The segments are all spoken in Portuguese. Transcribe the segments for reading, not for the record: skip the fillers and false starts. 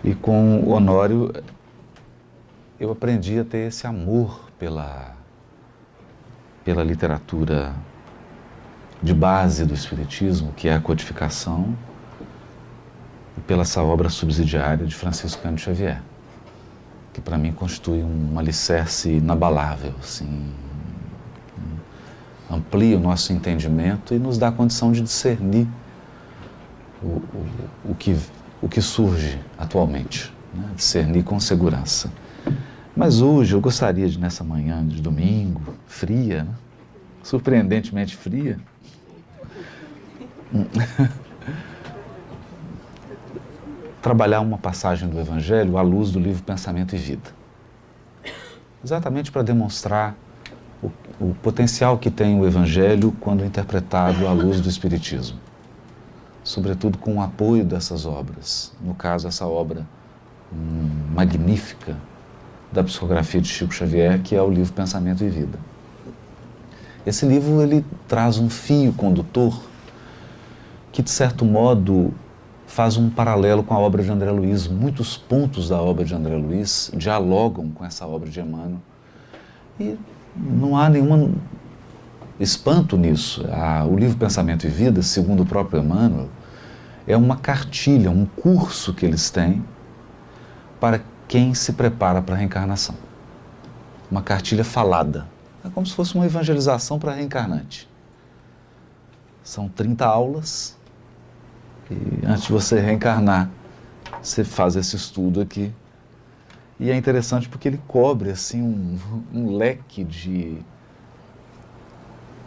E com o Honório, eu aprendi a ter esse amor pela literatura de base do Espiritismo, que é a codificação, e pela essa obra subsidiária de Francisco Cândido Xavier, que para mim constitui um alicerce inabalável, assim, amplia o nosso entendimento e nos dá a condição de discernir o que surge atualmente, né? Discernir com segurança. Mas hoje eu gostaria de, nessa manhã de domingo, fria, né? Surpreendentemente fria, trabalhar uma passagem do Evangelho à luz do livro Pensamento e Vida. Exatamente para demonstrar o potencial que tem o Evangelho quando interpretado à luz do Espiritismo. Sobretudo com o apoio dessas obras. No caso, essa obra magnífica da psicografia de Chico Xavier, que é o livro Pensamento e Vida. Esse livro, ele traz um fio condutor que, de certo modo, faz um paralelo com a obra de André Luiz. Muitos pontos da obra de André Luiz dialogam com essa obra de Emmanuel. E não há nenhum espanto nisso. O livro Pensamento e Vida, segundo o próprio Emmanuel, é uma cartilha, um curso que eles têm para quem se prepara para a reencarnação. Uma cartilha falada. É como se fosse uma evangelização para reencarnante. São 30 aulas e antes de você reencarnar, você faz esse estudo aqui. E é interessante porque ele cobre assim um leque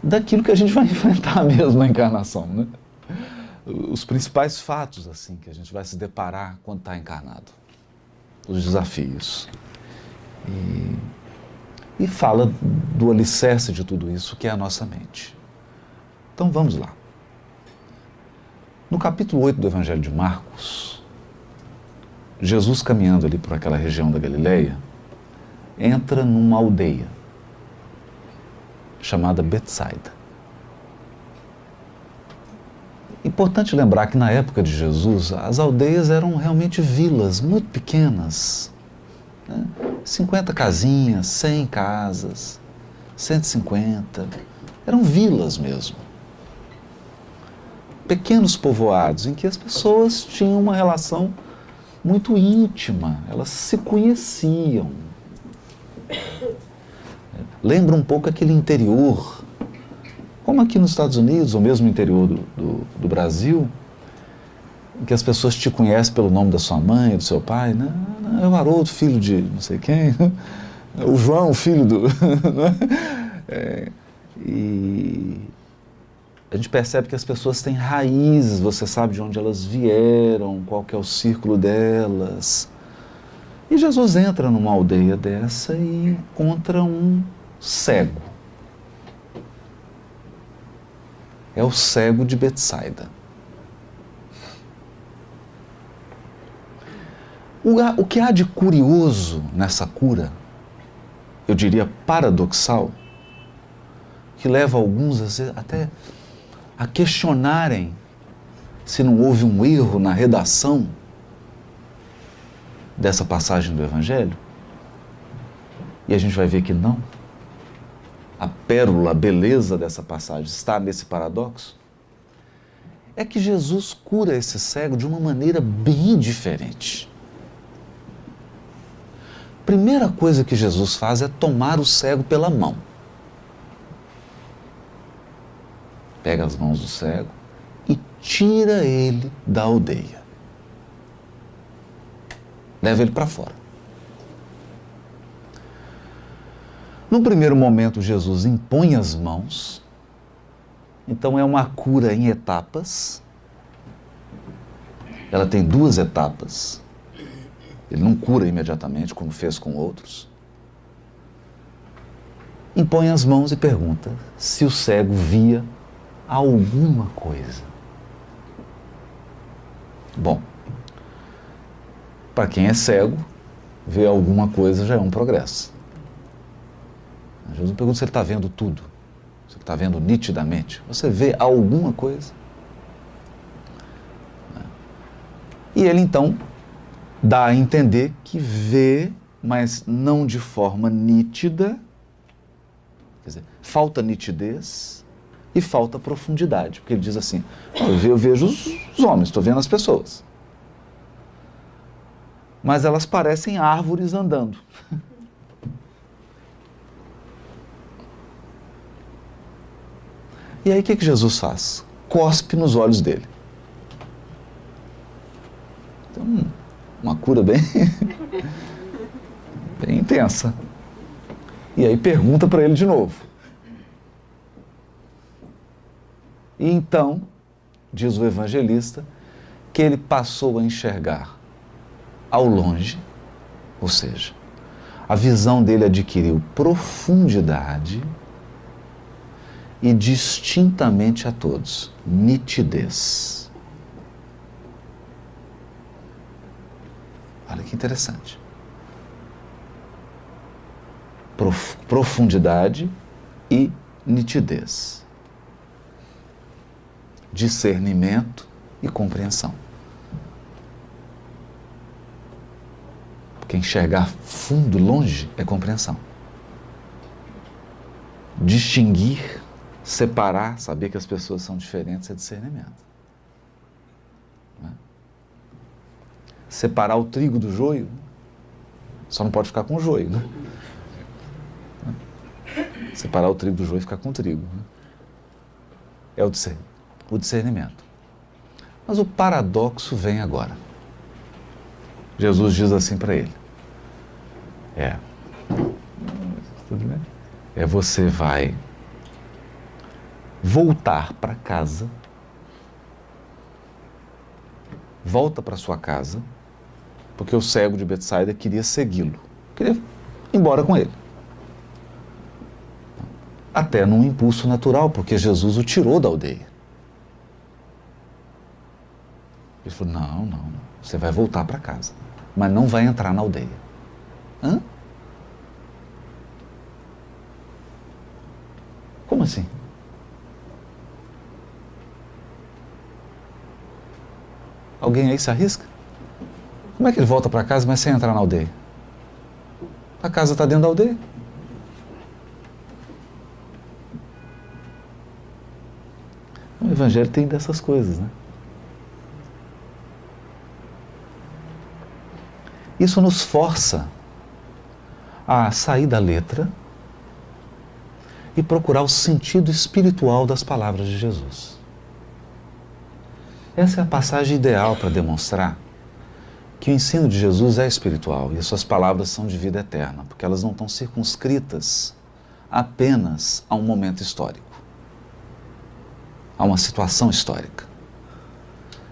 daquilo que a gente vai enfrentar mesmo na encarnação, né? Os principais fatos assim que a gente vai se deparar quando está encarnado, os desafios. E fala do alicerce de tudo isso, que é a nossa mente. Então vamos lá. No capítulo 8 do Evangelho de Marcos, Jesus, caminhando ali por aquela região da Galileia, entra numa aldeia chamada Betsaida. Importante lembrar que na época de Jesus, as aldeias eram realmente vilas muito pequenas, né? 50 casinhas, 100 casas, 150, eram vilas mesmo. Pequenos povoados em que as pessoas tinham uma relação muito íntima, elas se conheciam. Lembra um pouco aquele interior, como aqui nos Estados Unidos, ou mesmo no interior do Brasil, em que as pessoas te conhecem pelo nome da sua mãe, do seu pai, né? É o Haroldo, filho de não sei quem, o João, filho do... E a gente percebe que as pessoas têm raízes, você sabe de onde elas vieram, qual que é o círculo delas. E Jesus entra numa aldeia dessa e encontra um cego. É o cego de Betsaida. O que há de curioso nessa cura, eu diria paradoxal, que leva alguns até a questionarem se não houve um erro na redação dessa passagem do Evangelho, e a gente vai ver que não. A pérola, a beleza dessa passagem está nesse paradoxo. É que Jesus cura esse cego de uma maneira bem diferente. Primeira coisa que Jesus faz é tomar o cego pela mão. Pega as mãos do cego e tira ele da aldeia. Leva ele para fora. No primeiro momento, Jesus impõe as mãos. Então é uma cura em etapas. Ela tem 2 etapas. Ele não cura imediatamente, como fez com outros. Impõe as mãos e pergunta se o cego via alguma coisa. Bom, para quem é cego, ver alguma coisa já é um progresso. Jesus pergunta se ele está vendo tudo, se ele está vendo nitidamente. Você vê alguma coisa? E ele então dá a entender que vê, mas não de forma nítida. Quer dizer, falta nitidez e falta profundidade. Porque ele diz assim, eu vejo os homens, estou vendo as pessoas. Mas elas parecem árvores andando. E aí o que Jesus faz? Cospe nos olhos dele. Então, uma cura bem, bem intensa. E aí pergunta para ele de novo. E então, diz o evangelista, que ele passou a enxergar ao longe, ou seja, a visão dele adquiriu profundidade e distintamente a todos, nitidez. Olha que interessante. Profundidade e nitidez. Discernimento e compreensão. Porque enxergar fundo, longe, é compreensão. Distinguir, separar, saber que as pessoas são diferentes é discernimento. Não é? Separar o trigo do joio, só não pode ficar com o joio, né? Separar o trigo do joio e ficar com o trigo. Né? É o discernimento. Mas o paradoxo vem agora. Jesus diz assim para ele. Tudo bem? Você vai voltar para casa, volta para sua casa, porque o cego de Betsaida queria segui-lo, queria ir embora com ele. Até num impulso natural, porque Jesus o tirou da aldeia. Ele falou, não, você vai voltar para casa, mas não vai entrar na aldeia. Hã? Como assim? Alguém aí se arrisca? Como é que ele volta para casa, mas sem entrar na aldeia? A casa está dentro da aldeia. O Evangelho tem dessas coisas, né? Isso nos força a sair da letra e procurar o sentido espiritual das palavras de Jesus. Essa é a passagem ideal para demonstrar que o ensino de Jesus é espiritual e as suas palavras são de vida eterna, porque elas não estão circunscritas apenas a um momento histórico, a uma situação histórica.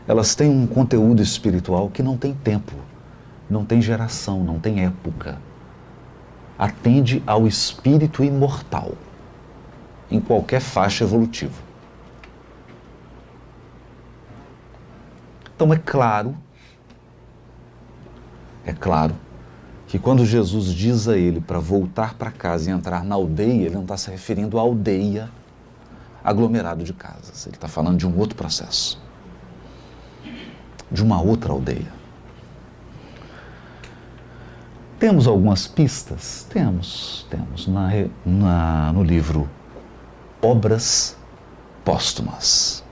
Elas têm um conteúdo espiritual que não tem tempo, não tem geração, não tem época. Atende ao espírito imortal, em qualquer faixa evolutiva. Então é claro que quando Jesus diz a ele para voltar para casa e entrar na aldeia, ele não está se referindo à aldeia, aglomerado de casas. Ele está falando de um outro processo, de uma outra aldeia. Temos algumas pistas? Temos no livro Obras Póstumas.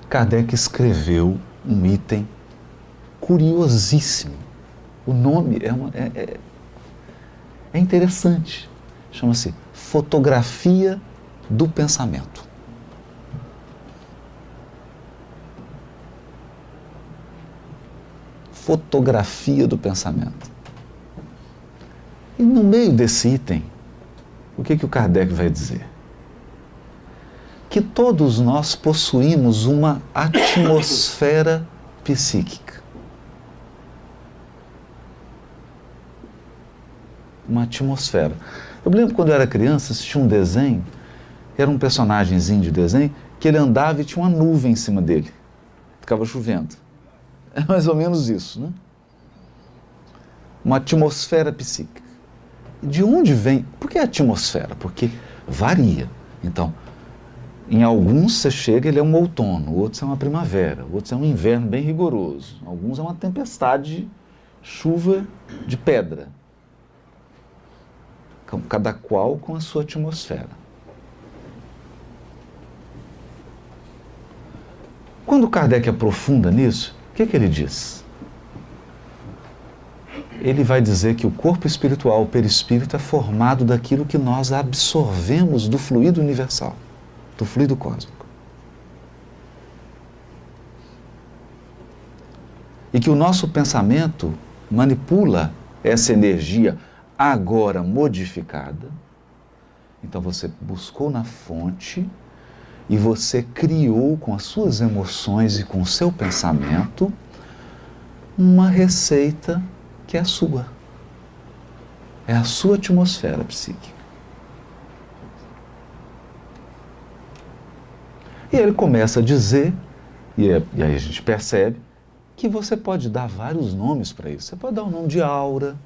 Kardec escreveu um item curiosíssimo. O nome é interessante. Chama-se Fotografia do Pensamento. Fotografia do pensamento. E no meio desse item, o que o Kardec vai dizer? Que todos nós possuímos uma atmosfera psíquica. Uma atmosfera. Eu me lembro quando eu era criança, assistia um desenho, era um personagemzinho de desenho, que ele andava e tinha uma nuvem em cima dele. Ficava chovendo. É mais ou menos isso, né? Uma atmosfera psíquica. De onde vem? Por que a atmosfera? Porque varia. Então, Em alguns você chega, ele é um outono, outros é uma primavera, outros é um inverno bem rigoroso, alguns é uma tempestade, chuva de pedra. Cada qual com a sua atmosfera. Quando Kardec aprofunda nisso, o que ele diz? Ele vai dizer que o corpo espiritual, o perispírito, é formado daquilo que nós absorvemos do fluido universal, do fluido cósmico. E que o nosso pensamento manipula essa energia agora modificada. Então você buscou na fonte e você criou com as suas emoções e com o seu pensamento uma receita que é a sua. É a sua atmosfera psíquica. E ele começa a dizer, e aí a gente percebe, que você pode dar vários nomes para isso. Você pode dar o nome de aura,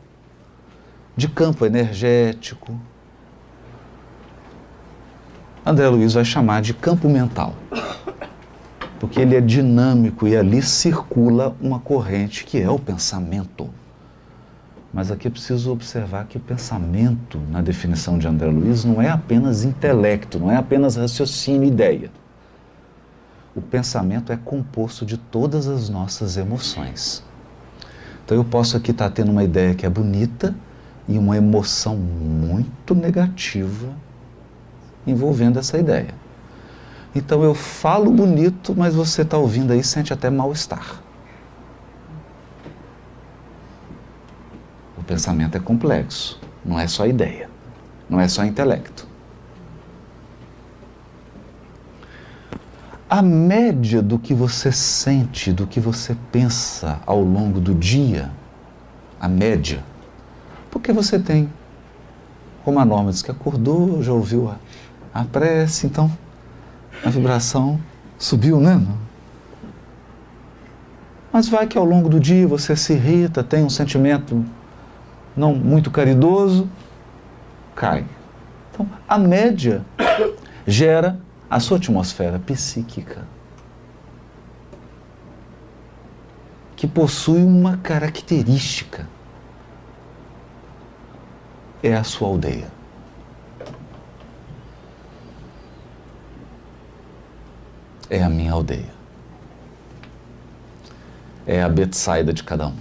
de campo energético. André Luiz vai chamar de campo mental, porque ele é dinâmico e ali circula uma corrente que é o pensamento. Mas aqui é preciso observar que o pensamento, na definição de André Luiz, não é apenas intelecto, não é apenas raciocínio e ideia. O pensamento é composto de todas as nossas emoções. Então eu posso aqui estar tendo uma ideia que é bonita e uma emoção muito negativa envolvendo essa ideia. Então eu falo bonito, mas você está ouvindo aí e sente até mal-estar. O pensamento é complexo, não é só ideia, não é só intelecto. A média do que você sente, do que você pensa ao longo do dia, a média, porque você tem, como a Norma diz que acordou, já ouviu a prece, então a vibração subiu, né? Mas vai que ao longo do dia você se irrita, tem um sentimento não muito caridoso, cai. Então, a média gera a sua atmosfera psíquica, que possui uma característica. É a sua aldeia. É a minha aldeia. É a Betsaida de cada um.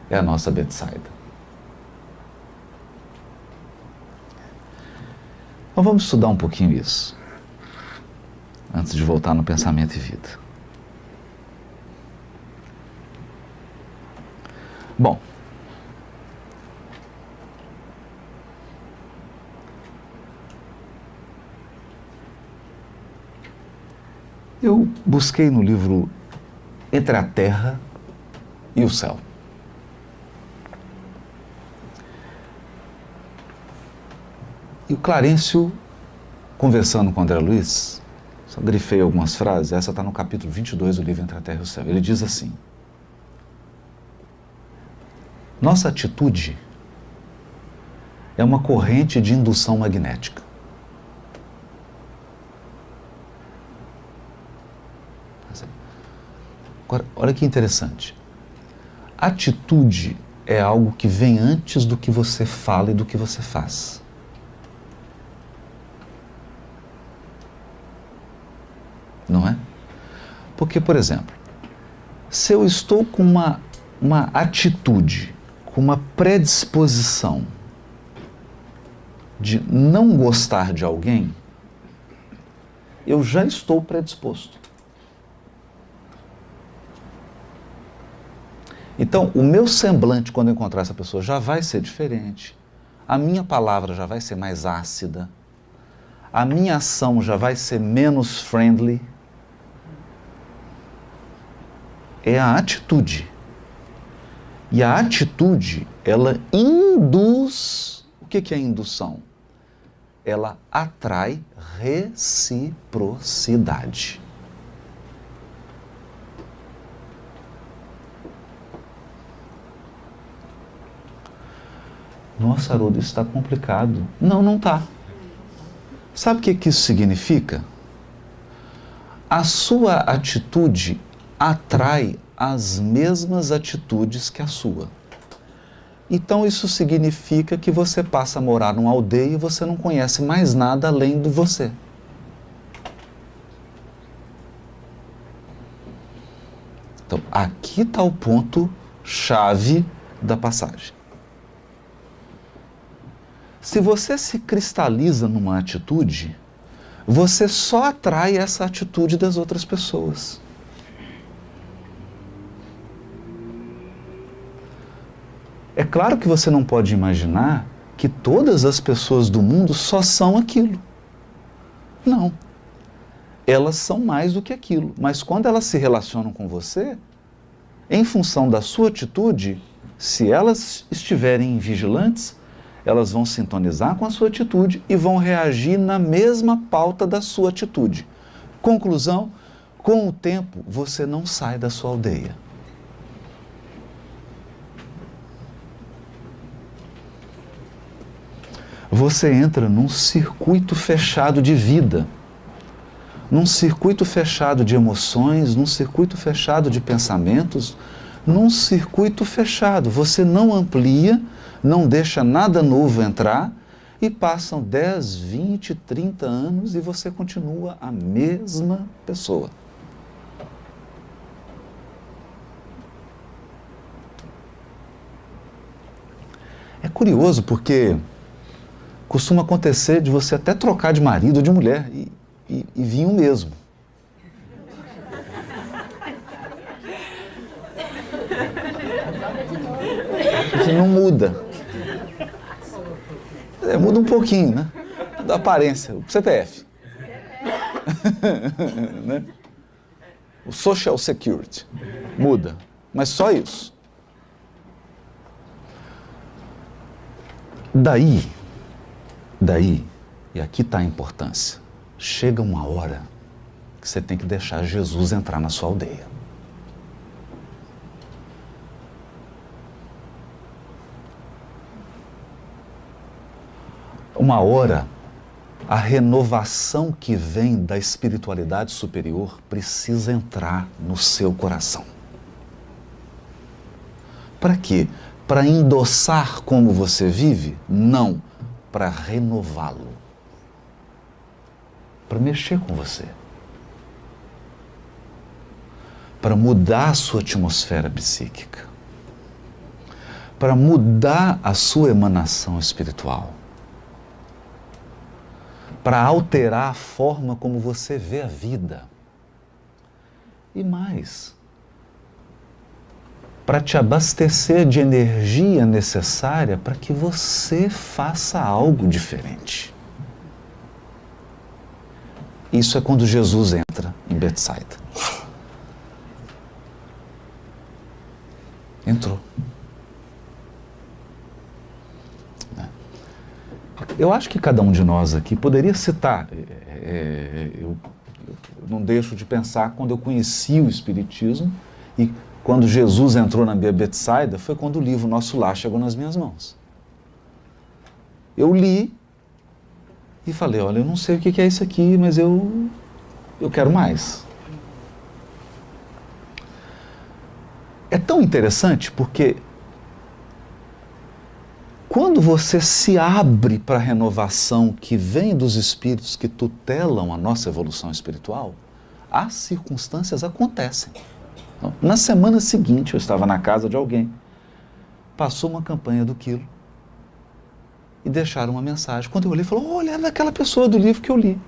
É a nossa Betsaida. Então vamos estudar um pouquinho isso, antes de voltar no pensamento e vida. Bom, eu busquei no livro Entre a Terra e o Céu. E o Clarencio, conversando com André Luiz, só grifei algumas frases, essa está no capítulo 22 do livro Entre a Terra e o Céu. Ele diz assim: nossa atitude é uma corrente de indução magnética. Agora, olha que interessante. Atitude é algo que vem antes do que você fala e do que você faz. Não é? Porque, por exemplo, se eu estou com uma atitude, com uma predisposição de não gostar de alguém, eu já estou predisposto. Então, o meu semblante, quando eu encontrar essa pessoa, já vai ser diferente. A minha palavra já vai ser mais ácida. A minha ação já vai ser menos friendly. É a atitude. E a atitude, ela induz... O que é indução? Ela atrai reciprocidade. Nossa, Haroldo, isso está complicado. Não, não está. Sabe o que isso significa? A sua atitude atrai as mesmas atitudes que a sua. Então isso significa que você passa a morar numa aldeia e você não conhece mais nada além do você. Então aqui está o ponto chave da passagem. Se você se cristaliza numa atitude, você só atrai essa atitude das outras pessoas. É claro que você não pode imaginar que todas as pessoas do mundo só são aquilo. Não. Elas são mais do que aquilo. Mas quando elas se relacionam com você, em função da sua atitude, se elas estiverem vigilantes, elas vão sintonizar com a sua atitude e vão reagir na mesma pauta da sua atitude. Conclusão, com o tempo, você não sai da sua aldeia. Você entra num circuito fechado de vida, num circuito fechado de emoções, num circuito fechado de pensamentos, num circuito fechado. Você não amplia, não deixa nada novo entrar e passam 10, 20, 30 anos e você continua a mesma pessoa. É curioso porque costuma acontecer de você até trocar de marido ou de mulher e vir o mesmo. Você não muda. Muda um pouquinho, né? Da aparência, o CPF. Né? O Social Security muda, mas só isso. Daí, e aqui está a importância, chega uma hora que você tem que deixar Jesus entrar na sua aldeia. Uma hora, a renovação que vem da espiritualidade superior precisa entrar no seu coração. Para quê? Para endossar como você vive? Não, para renová-lo. Para mexer com você. Para mudar a sua atmosfera psíquica. Para mudar a sua emanação espiritual. Para alterar a forma como você vê a vida. E mais, para te abastecer de energia necessária para que você faça algo diferente. Isso é quando Jesus entra em Betsaida. Entrou. Eu acho que cada um de nós aqui poderia citar, eu não deixo de pensar quando eu conheci o Espiritismo e quando Jesus entrou na Betsaida, foi quando o livro Nosso Lar chegou nas minhas mãos. Eu li e falei, olha, eu não sei o que é isso aqui, mas eu quero mais. É tão interessante porque quando você se abre para a renovação que vem dos espíritos que tutelam a nossa evolução espiritual, as circunstâncias acontecem. Na semana seguinte, eu estava na casa de alguém, passou uma campanha do Quilo e deixaram uma mensagem. Quando eu olhei, falou, olha, é daquela pessoa do livro que eu li.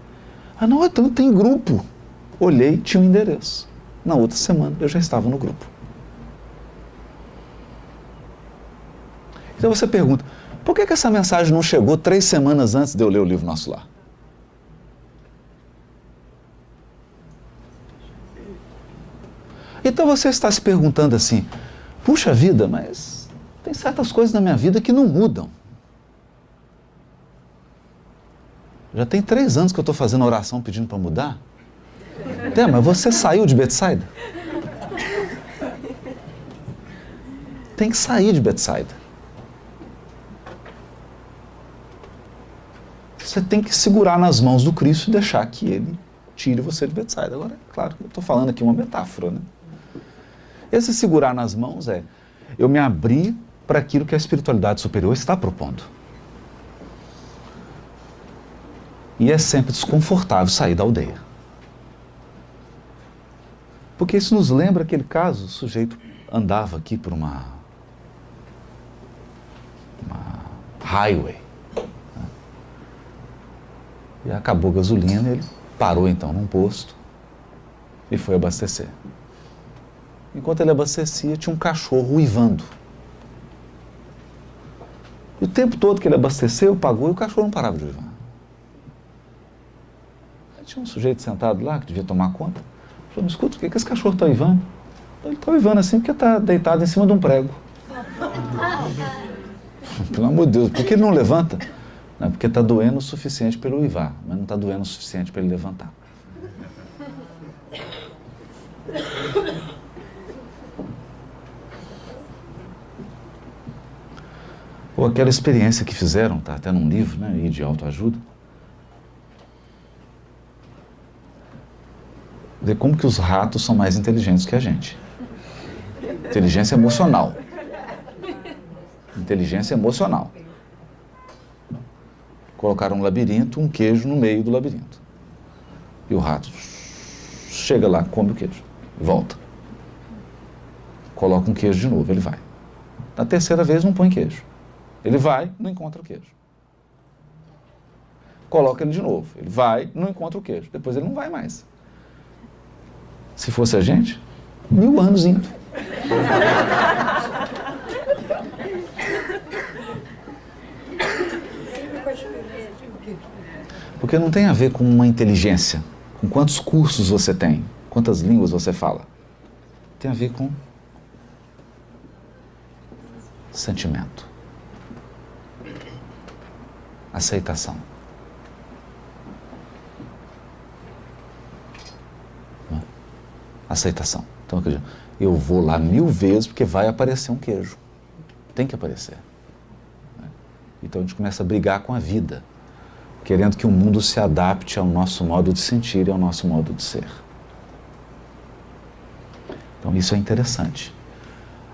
Ah, não, então tem grupo. Olhei, tinha um endereço. Na outra semana, eu já estava no grupo. Então você pergunta, por que essa mensagem não chegou 3 semanas antes de eu ler o livro Nosso Lar? Então você está se perguntando assim, puxa vida, mas tem certas coisas na minha vida que não mudam. Já tem 3 anos que eu estou fazendo oração pedindo para mudar. Mas você saiu de Betsaida? Tem que sair de Betsaida. você tem que segurar nas mãos do Cristo e deixar que Ele tire você de Betsaida. Agora, é claro que eu estou falando aqui uma metáfora, né? Esse segurar nas mãos é eu me abrir para aquilo que a espiritualidade superior está propondo. E é sempre desconfortável sair da aldeia. Porque isso nos lembra aquele caso, o sujeito andava aqui por uma highway, né? E acabou a gasolina, ele parou então num posto e foi abastecer. Enquanto ele abastecia, tinha um cachorro uivando. E o tempo todo que ele abasteceu, pagou, e o cachorro não parava de uivar. Aí tinha um sujeito sentado lá, que devia tomar conta. Falou, me escuta, por que esse cachorro está uivando? Ele está uivando assim porque está deitado em cima de um prego. Pelo amor de Deus, por que ele não levanta? Não, porque está doendo o suficiente para ele uivar, mas não está doendo o suficiente para ele levantar. Ou aquela experiência que fizeram, está até num livro, né, de autoajuda, ver como que os ratos são mais inteligentes que a gente. Inteligência emocional. Inteligência emocional. Colocaram um labirinto, um queijo no meio do labirinto. E o rato chega lá, come o queijo, volta. Coloca um queijo de novo, ele vai. Na terceira vez não põe queijo. Ele vai, não encontra o queijo. Coloca ele de novo. Ele vai, não encontra o queijo. Depois ele não vai mais. Se fosse a gente, 1000 anos indo. Porque não tem a ver com uma inteligência, com quantos cursos você tem, quantas línguas você fala. Tem a ver com sentimento. Aceitação. Aceitação. Então, eu vou lá 1000 vezes porque vai aparecer um queijo. Tem que aparecer. Então a gente começa a brigar com a vida, querendo que o mundo se adapte ao nosso modo de sentir e ao nosso modo de ser. Então isso é interessante.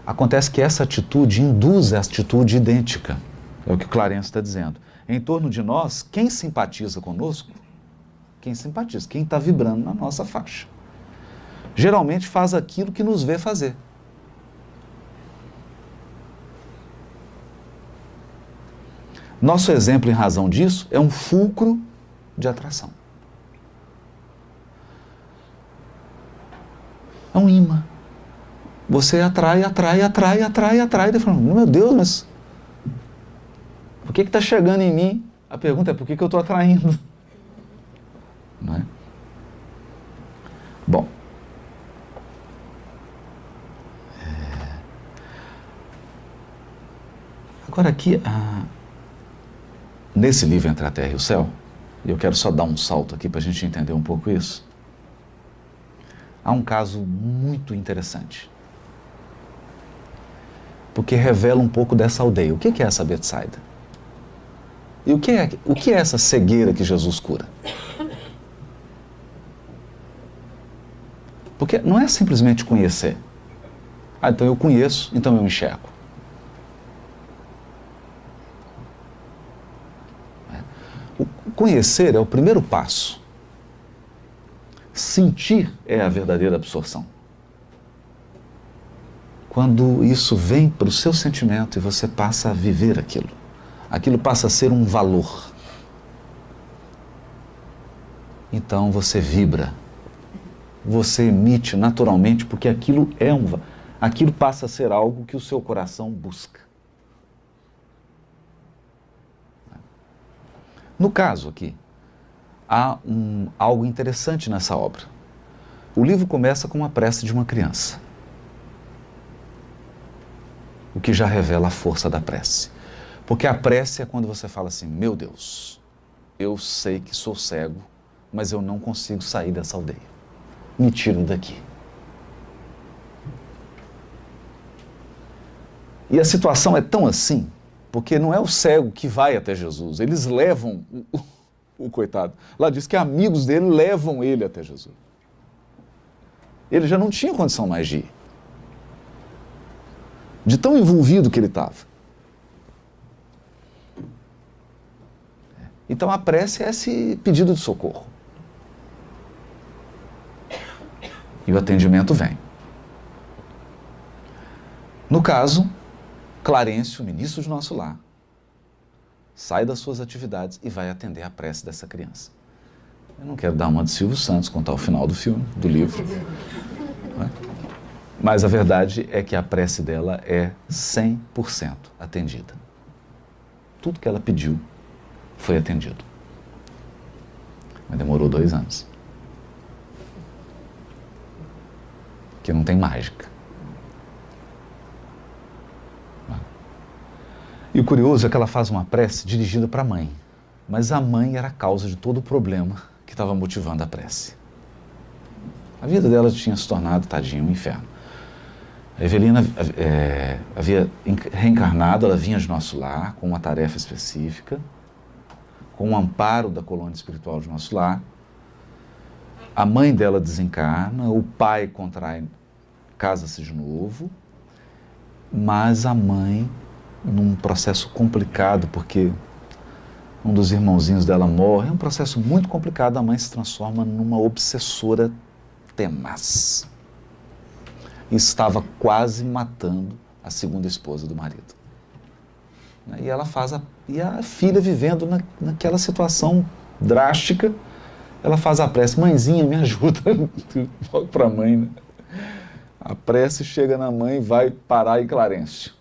Acontece que essa atitude induz a atitude idêntica. É o que o Clarence está dizendo. Em torno de nós, quem simpatiza conosco? Quem simpatiza, quem está vibrando na nossa faixa. Geralmente faz aquilo que nos vê fazer. Nosso exemplo em razão disso é um fulcro de atração. É um imã. Você atrai, e fala, meu Deus, mas por que está chegando em mim? A pergunta é, por que eu estou atraindo? Não é? Bom. Agora aqui, nesse livro Entre a Terra e o Céu, e eu quero só dar um salto aqui para a gente entender um pouco isso, há um caso muito interessante. Porque revela um pouco dessa aldeia. O que é essa Betsaida? E o que é essa cegueira que Jesus cura? Porque não é simplesmente conhecer. Então eu conheço, então eu enxergo. O conhecer é o primeiro passo. Sentir é a verdadeira absorção. Quando isso vem para o seu sentimento e você passa a viver aquilo. Aquilo passa a ser um valor. Então você vibra. Você emite naturalmente, porque aquilo aquilo passa a ser algo que o seu coração busca. No caso aqui, há algo interessante nessa obra. O livro começa com uma prece de uma criança. O que já revela a força da prece. Porque a prece é quando você fala assim, meu Deus, eu sei que sou cego, mas eu não consigo sair dessa aldeia. Me tiro daqui. E a situação é tão assim, porque não é o cego que vai até Jesus, eles levam o coitado. Lá diz que amigos dele levam ele até Jesus. Ele já não tinha condição mais de ir. De tão envolvido que ele estava. Então a prece é esse pedido de socorro. E o atendimento vem. No caso, Clarencio, ministro de nosso lar, sai das suas atividades e vai atender a prece dessa criança. Eu não quero dar uma de Silvio Santos, contar o final do filme, do livro. Não é? Mas a verdade é que a prece dela é 100% atendida. Tudo que ela pediu foi atendido. Mas demorou 2 anos. Que não tem mágica. E o curioso é que ela faz uma prece dirigida para a mãe. Mas a mãe era a causa de todo o problema que estava motivando a prece. A vida dela tinha se tornado, tadinho, um inferno. A Evelina havia reencarnado, ela vinha de nosso lar com uma tarefa específica, com o amparo da colônia espiritual de nosso lar. A mãe dela desencarna, o pai contrai, casa-se de novo, mas a mãe, num processo complicado, porque um dos irmãozinhos dela morre, é um processo muito complicado, a mãe se transforma numa obsessora tenaz. E estava quase matando a segunda esposa do marido. E ela e a filha vivendo naquela situação drástica, ela faz a prece, mãezinha, me ajuda, volta para a mãe, né? A prece chega na mãe, vai parar em Clarencio.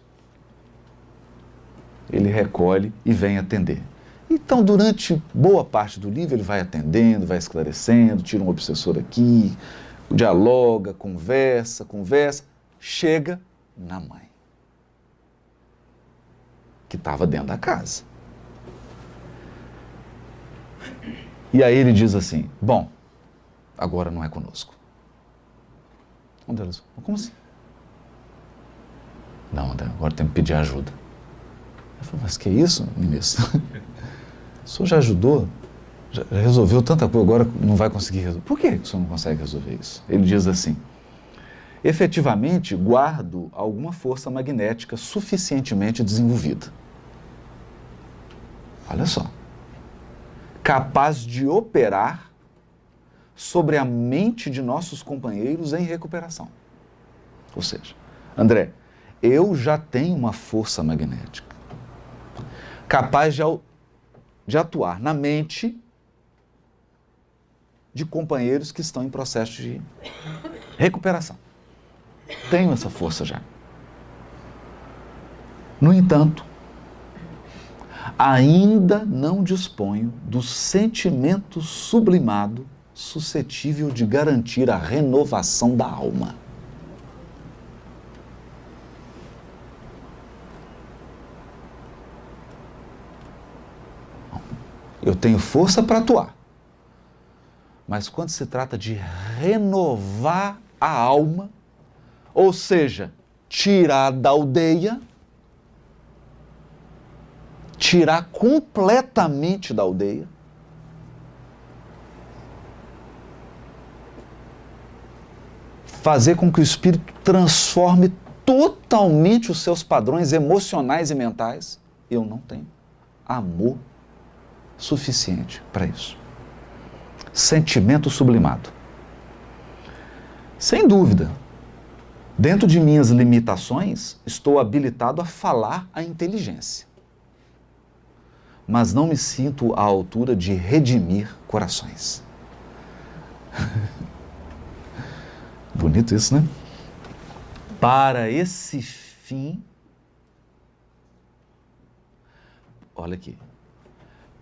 Ele recolhe e vem atender. Então, durante boa parte do livro, ele vai atendendo, vai esclarecendo, tira um obsessor aqui, dialoga, conversa, chega na mãe, que estava dentro da casa. E aí ele diz assim, bom, agora não é conosco. Onde ela diz, como assim? Não, agora tem que pedir ajuda. Eu falei, mas que isso, ministro? O senhor já ajudou? Já resolveu tanta coisa, agora não vai conseguir resolver. Por que o senhor não consegue resolver isso? Ele diz assim, efetivamente guardo alguma força magnética suficientemente desenvolvida. Olha só. Capaz de operar sobre a mente de nossos companheiros em recuperação. Ou seja, André, eu já tenho uma força magnética capaz de atuar na mente de companheiros que estão em processo de recuperação. Tenho essa força já. No entanto, ainda não disponho do sentimento sublimado suscetível de garantir a renovação da alma. Eu tenho força para atuar. Mas quando se trata de renovar a alma, ou seja, tirar da aldeia, tirar completamente da aldeia, fazer com que o espírito transforme totalmente os seus padrões emocionais e mentais, eu não tenho amor suficiente para isso. Sentimento sublimado. Sem dúvida, dentro de minhas limitações, estou habilitado a falar a inteligência. Mas não me sinto à altura de redimir corações. Bonito isso, né? Para esse fim, olha aqui,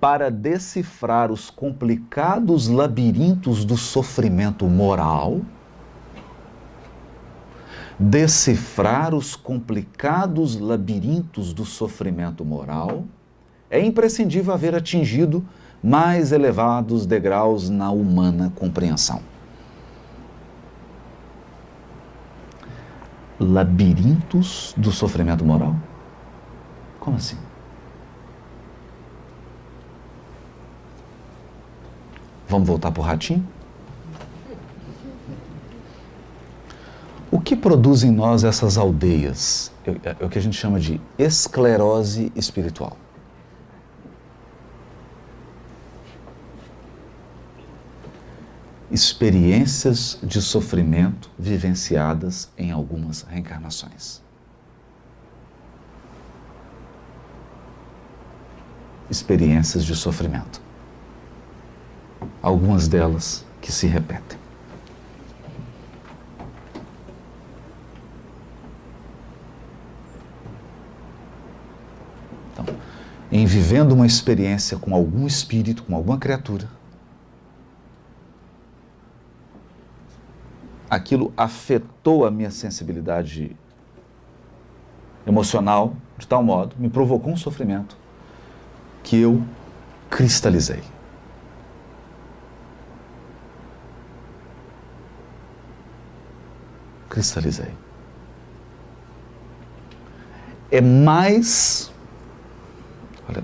para decifrar os complicados labirintos do sofrimento moral, é imprescindível haver atingido mais elevados degraus na humana compreensão. Labirintos do sofrimento moral? Como assim? Vamos voltar para o ratinho? O que produz em nós essas aldeias? É o que a gente chama de esclerose espiritual. Experiências de sofrimento vivenciadas em algumas reencarnações. Experiências de sofrimento. Algumas delas que se repetem. Então, em vivendo uma experiência com algum espírito, com alguma criatura, aquilo afetou a minha sensibilidade emocional de tal modo, me provocou um sofrimento que eu cristalizei. Cristalizei. É mais...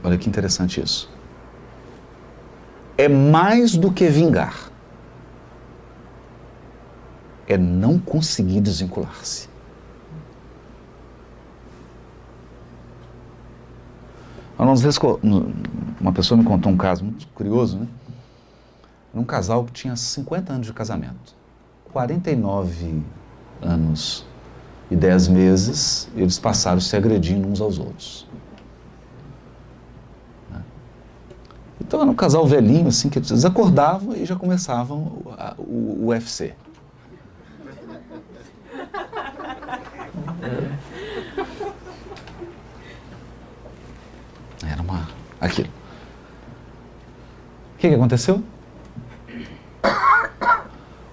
Olha que interessante isso. É mais do que vingar. É não conseguir desvincular-se. Uma pessoa me contou um caso muito curioso, né? Era um casal que tinha 50 anos de casamento. 49 anos e 10 meses, eles passaram se agredindo uns aos outros. Então era um casal velhinho, assim, que eles acordavam e já começavam o UFC. Era aquilo. O que aconteceu?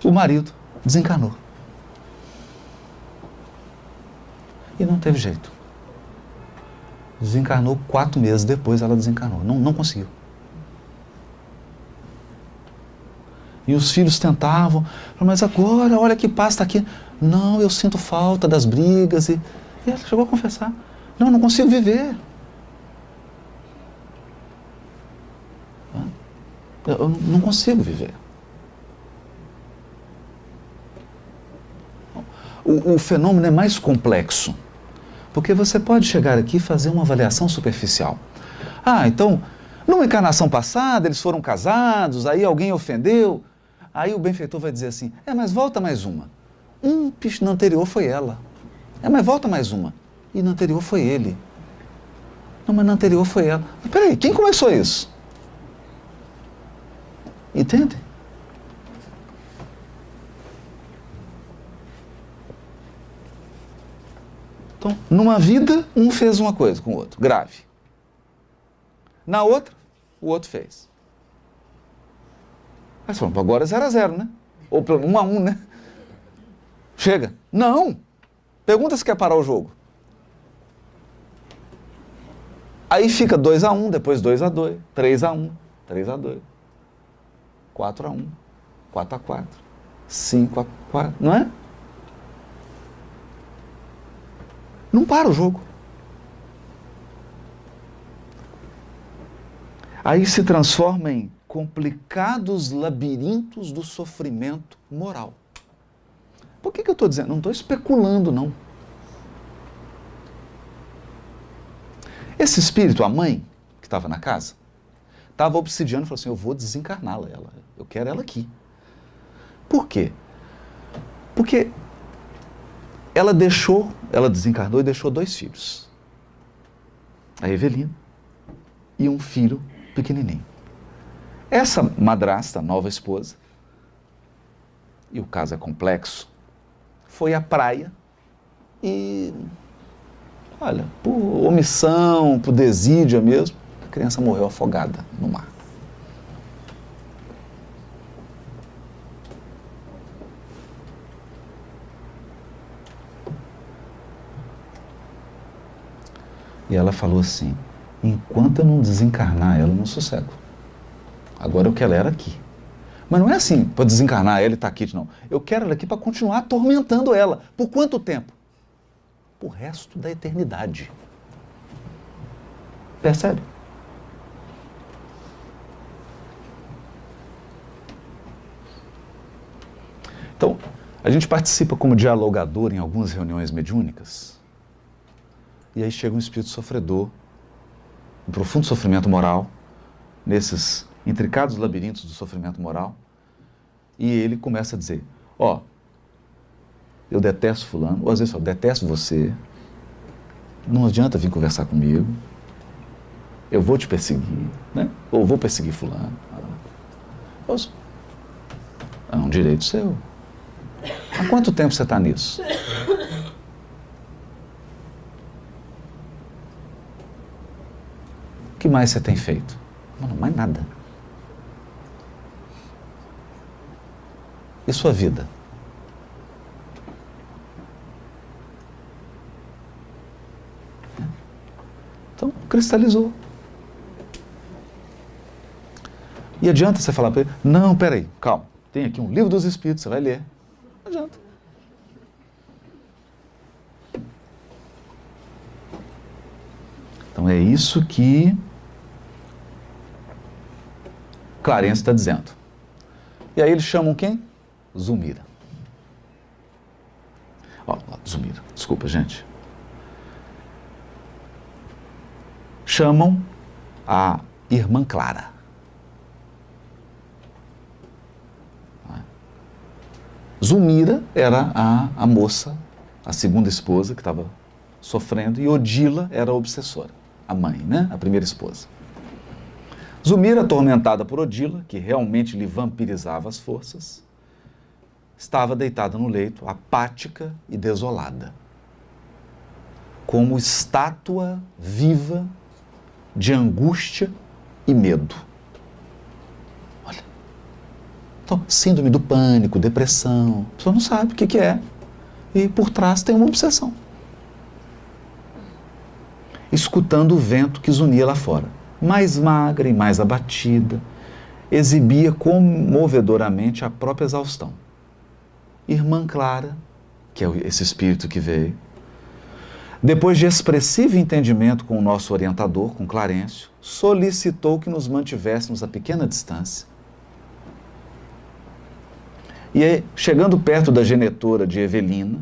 O marido desencarnou. E não teve jeito. Desencarnou 4 meses depois, ela desencarnou. Não conseguiu. E os filhos tentavam, mas agora, olha que paz está aqui. Não, eu sinto falta das brigas. E ela chegou a confessar. Não consigo viver. Eu não consigo viver. O fenômeno é mais complexo, porque você pode chegar aqui e fazer uma avaliação superficial. Então, numa encarnação passada, eles foram casados, aí alguém ofendeu, aí o benfeitor vai dizer assim, mas volta mais uma. Na anterior foi ela. Mas volta mais uma. E na anterior foi ele. Não, mas na anterior foi ela. Mas peraí, quem começou isso? Entende? Então, numa vida, um fez uma coisa com o outro, grave. Na outra, o outro fez. Mas pronto, agora é 0-0, né? Ou 1-1, né? Chega. Não! Pergunta se quer parar o jogo. Aí fica 2-1, depois 2-2, 3-1, 3-2, 4-1, 4-4, 5-4, não é? Não para o jogo. Aí se transforma em complicados labirintos do sofrimento moral. Por que eu estou dizendo? Não estou especulando, não. Esse espírito, a mãe, que estava na casa, estava obsidiando e falou assim, eu vou desencarná-la, eu quero ela aqui. Por quê? Porque ela desencarnou e deixou 2 filhos. A Evelina e um filho pequenininho. Essa madrasta, nova esposa, e o caso é complexo, foi à praia e, olha, por omissão, por desídia mesmo, a criança morreu afogada no mar. E ela falou assim, enquanto eu não desencarnar ela, eu não sossego. Agora eu quero ela aqui. Mas não é assim, para desencarnar ela e estar aqui, não. Eu quero ela aqui para continuar atormentando ela. Por quanto tempo? Por resto da eternidade. Percebe? Então, a gente participa como dialogador em algumas reuniões mediúnicas, e aí chega um espírito sofredor, um profundo sofrimento moral, nesses intricados labirintos do sofrimento moral, e ele começa a dizer, eu detesto fulano, ou às vezes eu detesto você, não adianta vir conversar comigo, eu vou te perseguir, né? Ou vou perseguir fulano. É um direito seu. Há quanto tempo você está nisso? O que mais você tem feito? Não, mais nada. E sua vida? Então, cristalizou. E adianta você falar para ele, não, peraí, calma, tem aqui um livro dos Espíritos, você vai ler. Não adianta. Então é isso que Clarence está dizendo. E aí eles chamam quem? Zulmira. Zulmira, desculpa, gente. Chamam a irmã Clara. Zulmira era a moça, a segunda esposa que estava sofrendo, e Odila era a obsessora, a mãe, né? A primeira esposa. Zulmira, atormentada por Odila, que realmente lhe vampirizava as forças, estava deitada no leito, apática e desolada, como estátua viva de angústia e medo. Olha, então, síndrome do pânico, depressão, a pessoa não sabe o que é, e por trás tem uma obsessão. Escutando o vento que zunia lá fora, mais magra e mais abatida, exibia comovedoramente a própria exaustão. Irmã Clara, que é esse espírito que veio, depois de expressivo entendimento com o nosso orientador, com Clarencio, solicitou que nos mantivéssemos a pequena distância. E aí, chegando perto da genitora de Evelina,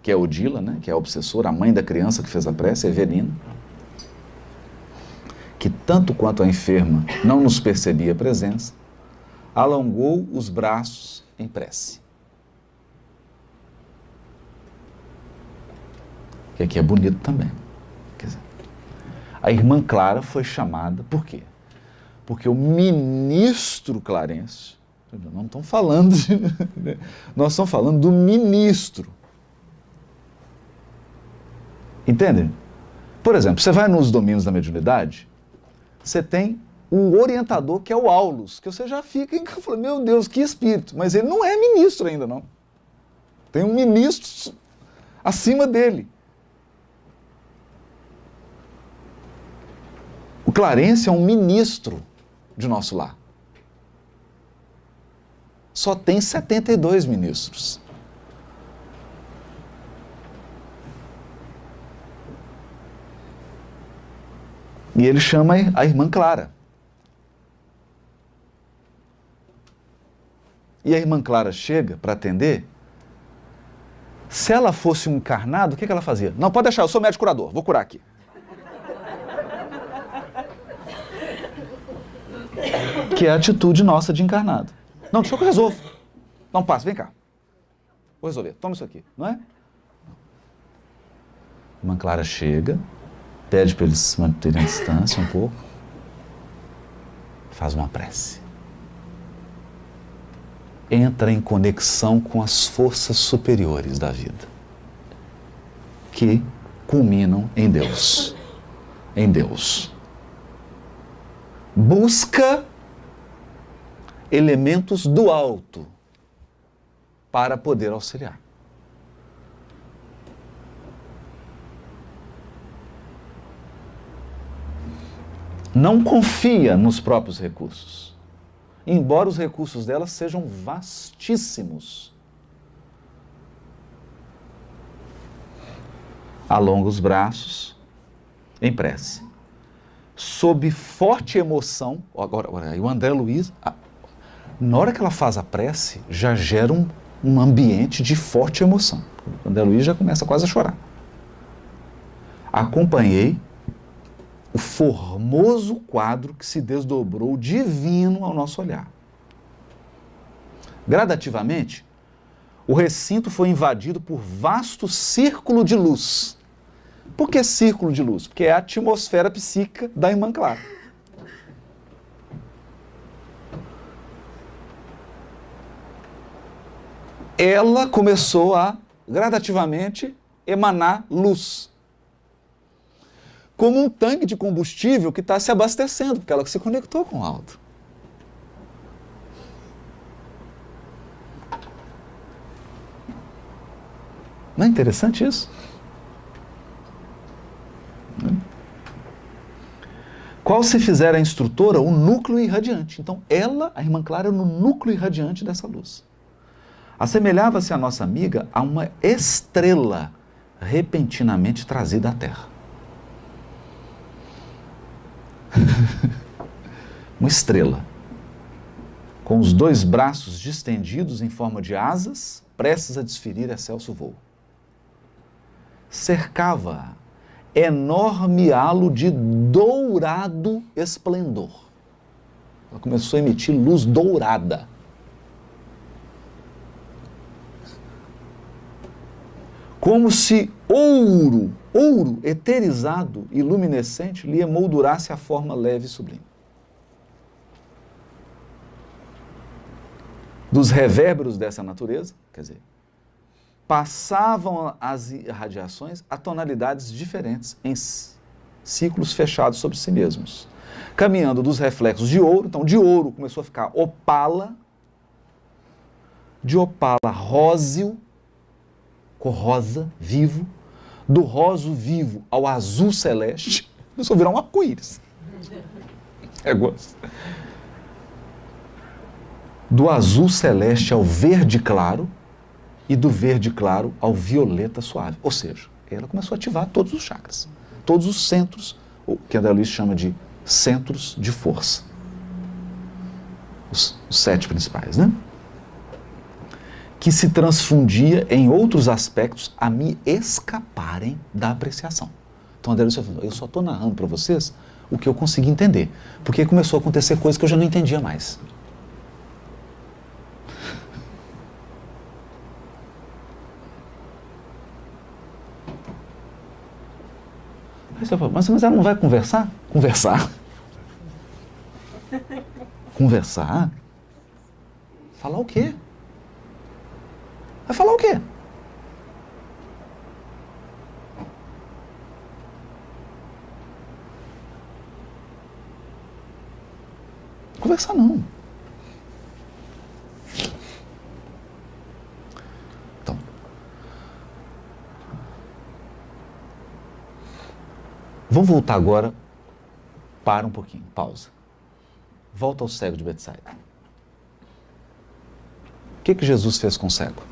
que é Odila, né, que é a obsessora, a mãe da criança que fez a prece, Evelina, que tanto quanto a enferma não nos percebia a presença, alongou os braços em prece. Que aqui é bonito também. Quer dizer, a irmã Clara foi chamada, por quê? Porque o ministro Clarencio, não estamos falando nós estamos falando do ministro. Entendem? Por exemplo, você vai nos domínios da mediunidade, você tem o orientador, que é o Aulus, que você já fica falando, meu Deus, que espírito, mas ele não é ministro ainda, não. Tem um ministro acima dele. O Clarencio é um ministro de nosso lar. Só tem 72 ministros. E ele chama a irmã Clara. E a irmã Clara chega para atender. Se ela fosse um encarnado, o que ela fazia? Não, pode deixar, eu sou médico curador, vou curar aqui. Que é a atitude nossa de encarnado. Não, deixa que eu resolvo. Não, passa, vem cá. Vou resolver, toma isso aqui, não é? A irmã Clara chega, pede para eles se manterem à distância um pouco, faz uma prece. Entra em conexão com as forças superiores da vida, que culminam em Deus. Em Deus. Busca elementos do alto para poder auxiliar. Não confia nos próprios recursos, embora os recursos dela sejam vastíssimos. Alonga os braços em prece. Sob forte emoção, agora o André Luiz, Na hora que ela faz a prece, já gera um ambiente de forte emoção. O André Luiz já começa quase a chorar. Acompanhei o formoso quadro que se desdobrou divino ao nosso olhar. Gradativamente, o recinto foi invadido por vasto círculo de luz. Por que círculo de luz? Porque é a atmosfera psíquica da irmã Clara. Ela começou a, gradativamente, emanar luz. Como um tanque de combustível que está se abastecendo, porque ela se conectou com o alto. Não é interessante isso? Qual se fizer a instrutora, o núcleo irradiante. Então, ela, a irmã Clara, no núcleo irradiante dessa luz. Assemelhava-se a nossa amiga a uma estrela repentinamente trazida à Terra. Uma estrela, com os dois braços distendidos em forma de asas, prestes a desferir excelso voo. Cercava enorme halo de dourado esplendor. Ela começou a emitir luz dourada. Como se ouro eterizado e luminescente lhe emoldurasse a forma leve e sublime. Dos reverberos dessa natureza, quer dizer, passavam as irradiações a tonalidades diferentes em ciclos fechados sobre si mesmos, caminhando dos reflexos de ouro, então de ouro começou a ficar opala, de opala róseo, cor rosa, vivo, do rosa vivo ao azul celeste, começou a virar um arco-íris. É gosto. Do azul celeste ao verde claro e do verde claro ao violeta suave. Ou seja, ela começou a ativar todos os chakras, todos os centros, o que André Luiz chama de centros de força. Os 7 principais, né? Que se transfundia em outros aspectos a me escaparem da apreciação. Então André Luiz falou, eu só estou narrando para vocês o que eu consegui entender, porque começou a acontecer coisas que eu já não entendia mais. Aí você fala, mas ela não vai conversar? Conversar? Conversar? Falar o quê? Vai falar o quê? Conversar não. Então, vamos voltar agora. Para um pouquinho, pausa. Volta ao cego de Betsaida. O que Jesus fez com o cego?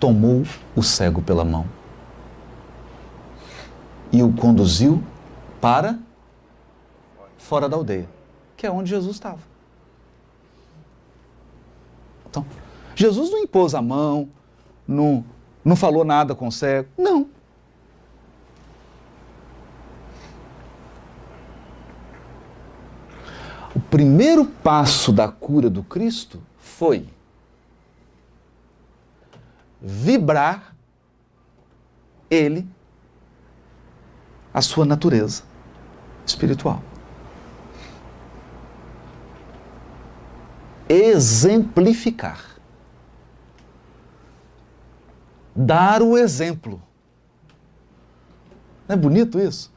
Tomou o cego pela mão e o conduziu para fora da aldeia, que é onde Jesus estava. Então, Jesus não impôs a mão, não falou nada com o cego, não. O primeiro passo da cura do Cristo foi vibrar ele, a sua natureza espiritual. Exemplificar. Dar o exemplo. Não é bonito isso?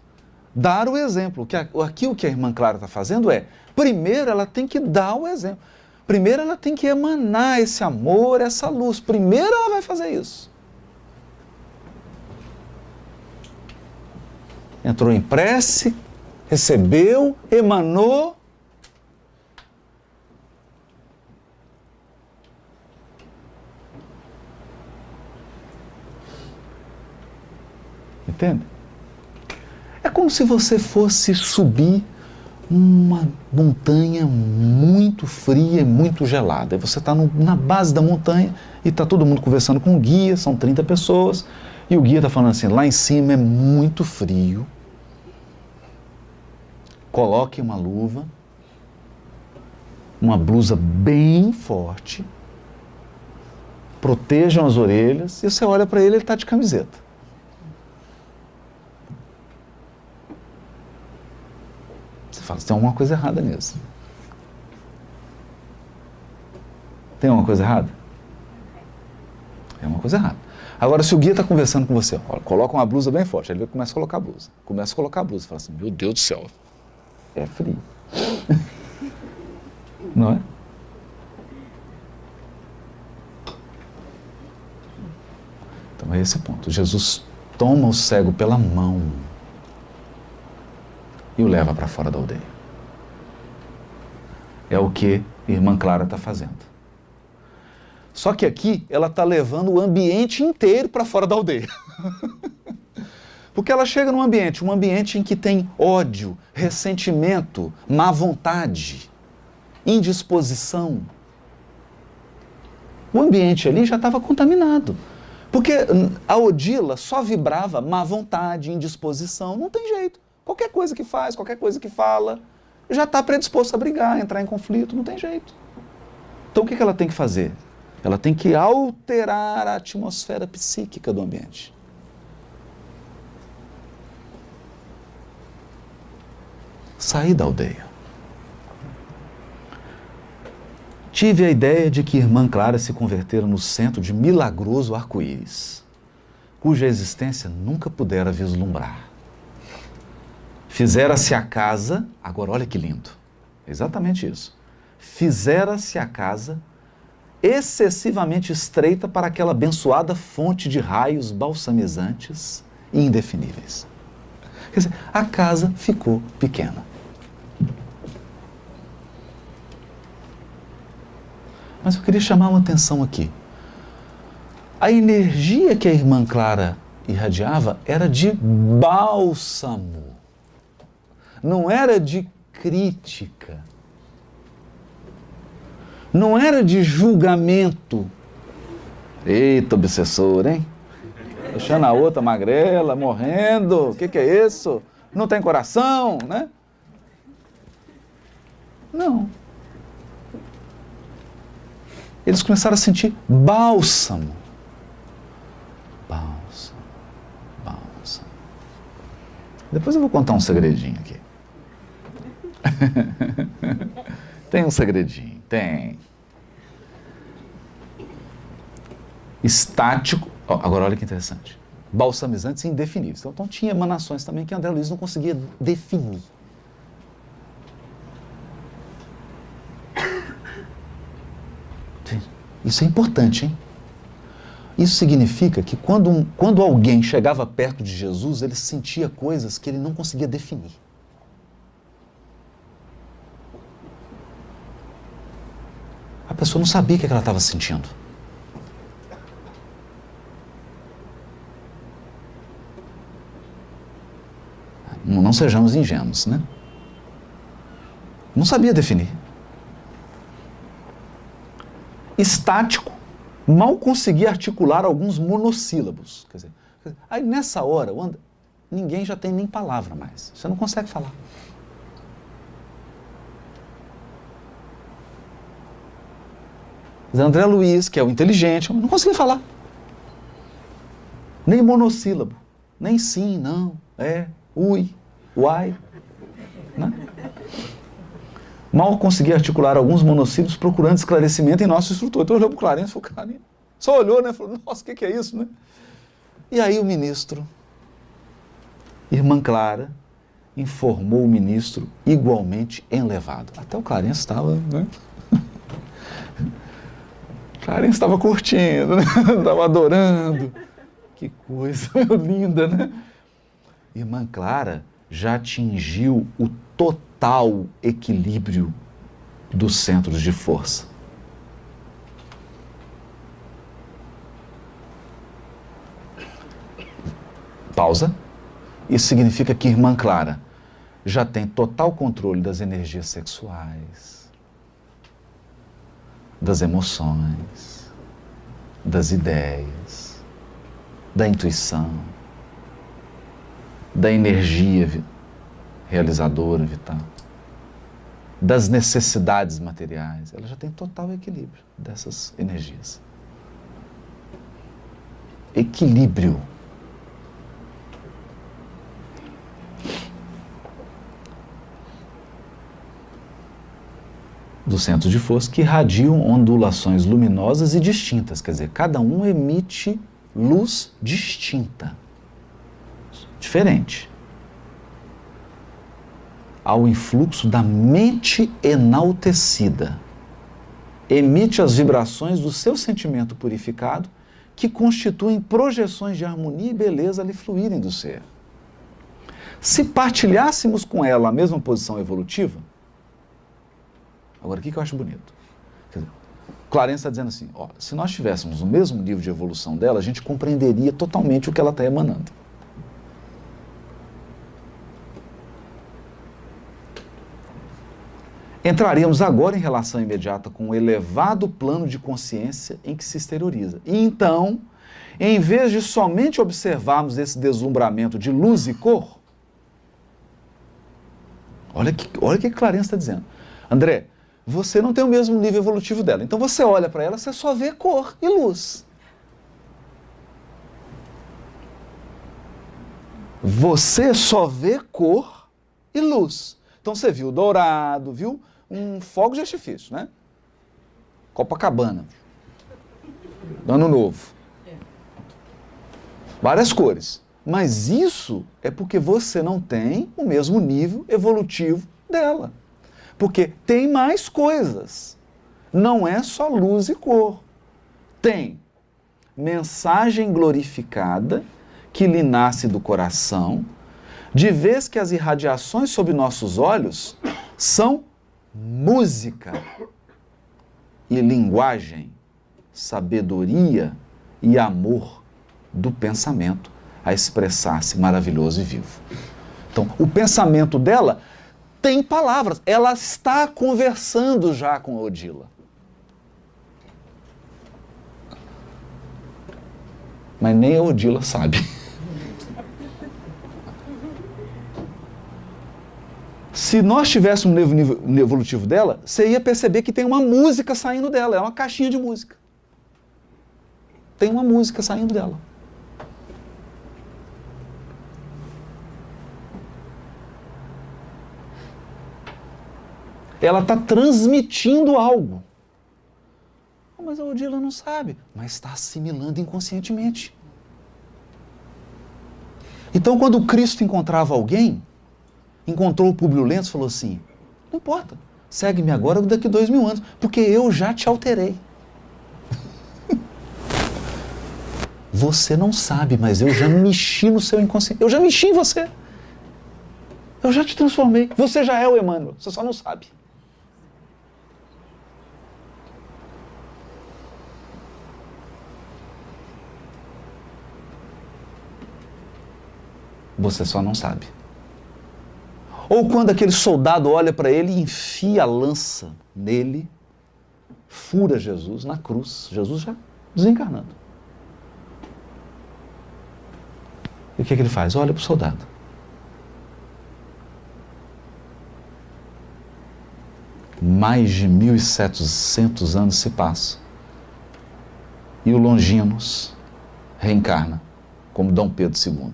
Dar o exemplo. Aqui o que a irmã Clara está fazendo é, primeiro ela tem que dar o exemplo. Primeiro ela tem que emanar esse amor, essa luz. Primeiro ela vai fazer isso. Entrou em prece, recebeu, emanou. Entende? É como se você fosse subir uma montanha muito fria e muito gelada. E você está na base da montanha e está todo mundo conversando com o guia, são 30 pessoas, e o guia está falando assim, lá em cima é muito frio, coloque uma luva, uma blusa bem forte, protejam as orelhas, e você olha para ele está de camiseta. Você fala, tem alguma coisa errada nisso. Tem alguma coisa errada? É uma coisa errada. Agora, se o guia está conversando com você, ó, coloca uma blusa bem forte, aí ele começa a colocar a blusa. Começa a colocar a blusa. Fala assim, meu Deus do céu, é frio. Não é? Então é esse ponto. Jesus toma o cego pela mão e o leva para fora da aldeia. É o que a irmã Clara está fazendo. Só que aqui ela está levando o ambiente inteiro para fora da aldeia. Porque ela chega num ambiente, um ambiente em que tem ódio, ressentimento, má vontade, indisposição. O ambiente ali já estava contaminado. Porque a Odila só vibrava má vontade, indisposição, não tem jeito. Qualquer coisa que faz, qualquer coisa que fala, já está predisposto a brigar, a entrar em conflito, não tem jeito. Então o que ela tem que fazer? Ela tem que alterar a atmosfera psíquica do ambiente. Sair da aldeia. Tive a ideia de que irmã Clara se convertera no centro de milagroso arco-íris, cuja existência nunca pudera vislumbrar. Fizera-se a casa, agora olha que lindo, exatamente isso. Fizera-se a casa excessivamente estreita para aquela abençoada fonte de raios balsamizantes e indefiníveis. Quer dizer, a casa ficou pequena. Mas eu queria chamar uma atenção aqui. A energia que a irmã Clara irradiava era de bálsamo, não era de crítica. Não era de julgamento. Eita, obsessor, hein? Deixando a outra magrela, morrendo. O que é isso? Não tem coração, né? Não. Eles começaram a sentir bálsamo. Bálsamo, bálsamo. Depois eu vou contar um segredinho aqui. Tem um segredinho, tem. Estático, agora olha que interessante, balsamizantes indefiníveis. Então tinha emanações também que André Luiz não conseguia definir. Isso é importante, hein? Isso significa que quando alguém chegava perto de Jesus, ele sentia coisas que ele não conseguia definir. A pessoa não sabia o que ela estava sentindo. Não sejamos ingênuos, né? Não sabia definir. Estático, mal conseguia articular alguns monossílabos. Quer dizer, aí nessa hora, ninguém já tem nem palavra mais. Você não consegue falar. André Luiz, que é o inteligente, não conseguia falar. Nem monossílabo. Nem sim, não, é, ui, uai. Né? Mal conseguia articular alguns monossílabos procurando esclarecimento em nosso instrutor. Então olhou para o Clarence e falou, Clarence, só olhou, né? Falou, nossa, o que é isso, né? E aí o ministro, irmã Clara, informou o ministro igualmente enlevado. Até o Clarence estava, né? Clarence estava curtindo, né? Estava adorando. Que coisa linda, né? Irmã Clara já atingiu o total equilíbrio dos centros de força. Pausa. Isso significa que irmã Clara já tem total controle das energias sexuais, das emoções, das ideias, da intuição, da energia realizadora, vital, das necessidades materiais. Ela já tem total equilíbrio dessas energias. Equilíbrio. Do centro de força, que irradiam ondulações luminosas e distintas. Quer dizer, cada um emite luz distinta, diferente. Ao influxo da mente enaltecida. Emite as vibrações do seu sentimento purificado, que constituem projeções de harmonia e beleza a lhe fluírem do ser. Se partilhássemos com ela a mesma posição evolutiva, agora, o que eu acho bonito? Quer dizer, Clarence está dizendo assim, ó, se nós tivéssemos o mesmo nível de evolução dela, a gente compreenderia totalmente o que ela está emanando. Entraríamos agora em relação imediata com o elevado plano de consciência em que se exterioriza. E então, em vez de somente observarmos esse deslumbramento de luz e cor, olha o que Clarence está dizendo. André, você não tem o mesmo nível evolutivo dela. Então você olha para ela, você só vê cor e luz. Você só vê cor e luz. Então você viu dourado, viu um fogo de artifício, né? Copacabana. Ano Novo. Várias cores. Mas isso é porque você não tem o mesmo nível evolutivo dela. Porque tem mais coisas. Não é só luz e cor. Tem mensagem glorificada que lhe nasce do coração, de vez que as irradiações sob nossos olhos são música e linguagem, sabedoria e amor do pensamento a expressar-se maravilhoso e vivo. Então, o pensamento dela tem palavras, ela está conversando já com a Odila. Mas nem a Odila sabe. Se nós tivéssemos o nível evolutivo dela, você ia perceber que tem uma música saindo dela, é uma caixinha de música. Tem uma música saindo dela. Ela está transmitindo algo. Mas a Odila não sabe, mas está assimilando inconscientemente. Então, quando o Cristo encontrava alguém, encontrou o Públio Lentz e falou assim, não importa, segue-me agora daqui 2000 anos, porque eu já te alterei. Você não sabe, mas eu já mexi no seu inconsciente, eu já mexi em você. Eu já te transformei, você já é o Emmanuel, você só não sabe. Você só não sabe. Ou quando aquele soldado olha para ele e enfia a lança nele, fura Jesus na cruz, Jesus já desencarnando. E o que ele faz? Olha para o soldado. Mais de 1.700 anos se passam. E o Longinos reencarna como Dom Pedro II.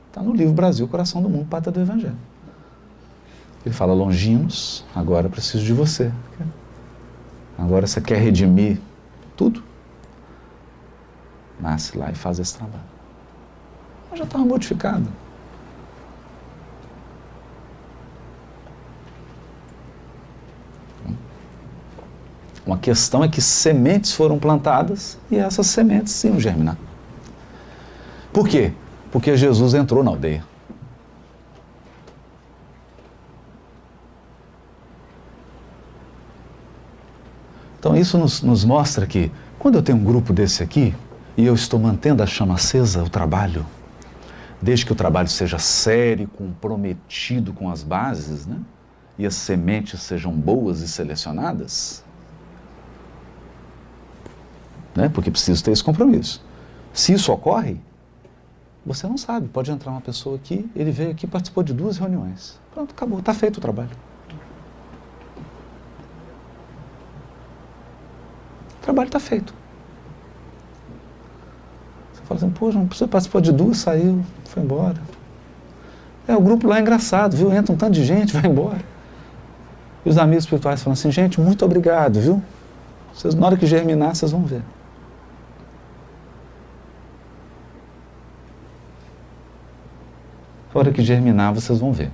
Está no livro Brasil, Coração do Mundo, Pátria do Evangelho. Ele fala, Longinos, agora eu preciso de você. Agora você quer redimir tudo? Nasce lá e faz esse trabalho. Mas já estava modificado. Uma questão é que sementes foram plantadas e essas sementes iam germinar. Por quê? Porque Jesus entrou na aldeia. Então isso nos mostra que quando eu tenho um grupo desse aqui e eu estou mantendo a chama acesa, o trabalho, desde que o trabalho seja sério, comprometido com as bases, né? E as sementes sejam boas e selecionadas, né? Porque precisa ter esse compromisso. Se isso ocorre, você não sabe, pode entrar uma pessoa aqui, ele veio aqui, participou de 2 reuniões. Pronto, acabou, está feito o trabalho. O trabalho está feito. Você fala assim, pô, você participou de 2, saiu, foi embora. O grupo lá é engraçado, viu? Entra um tanto de gente, vai embora. E os amigos espirituais falam assim, gente, muito obrigado, viu? Vocês, na hora que germinar, vocês vão ver. Na hora que germinar, vocês vão ver.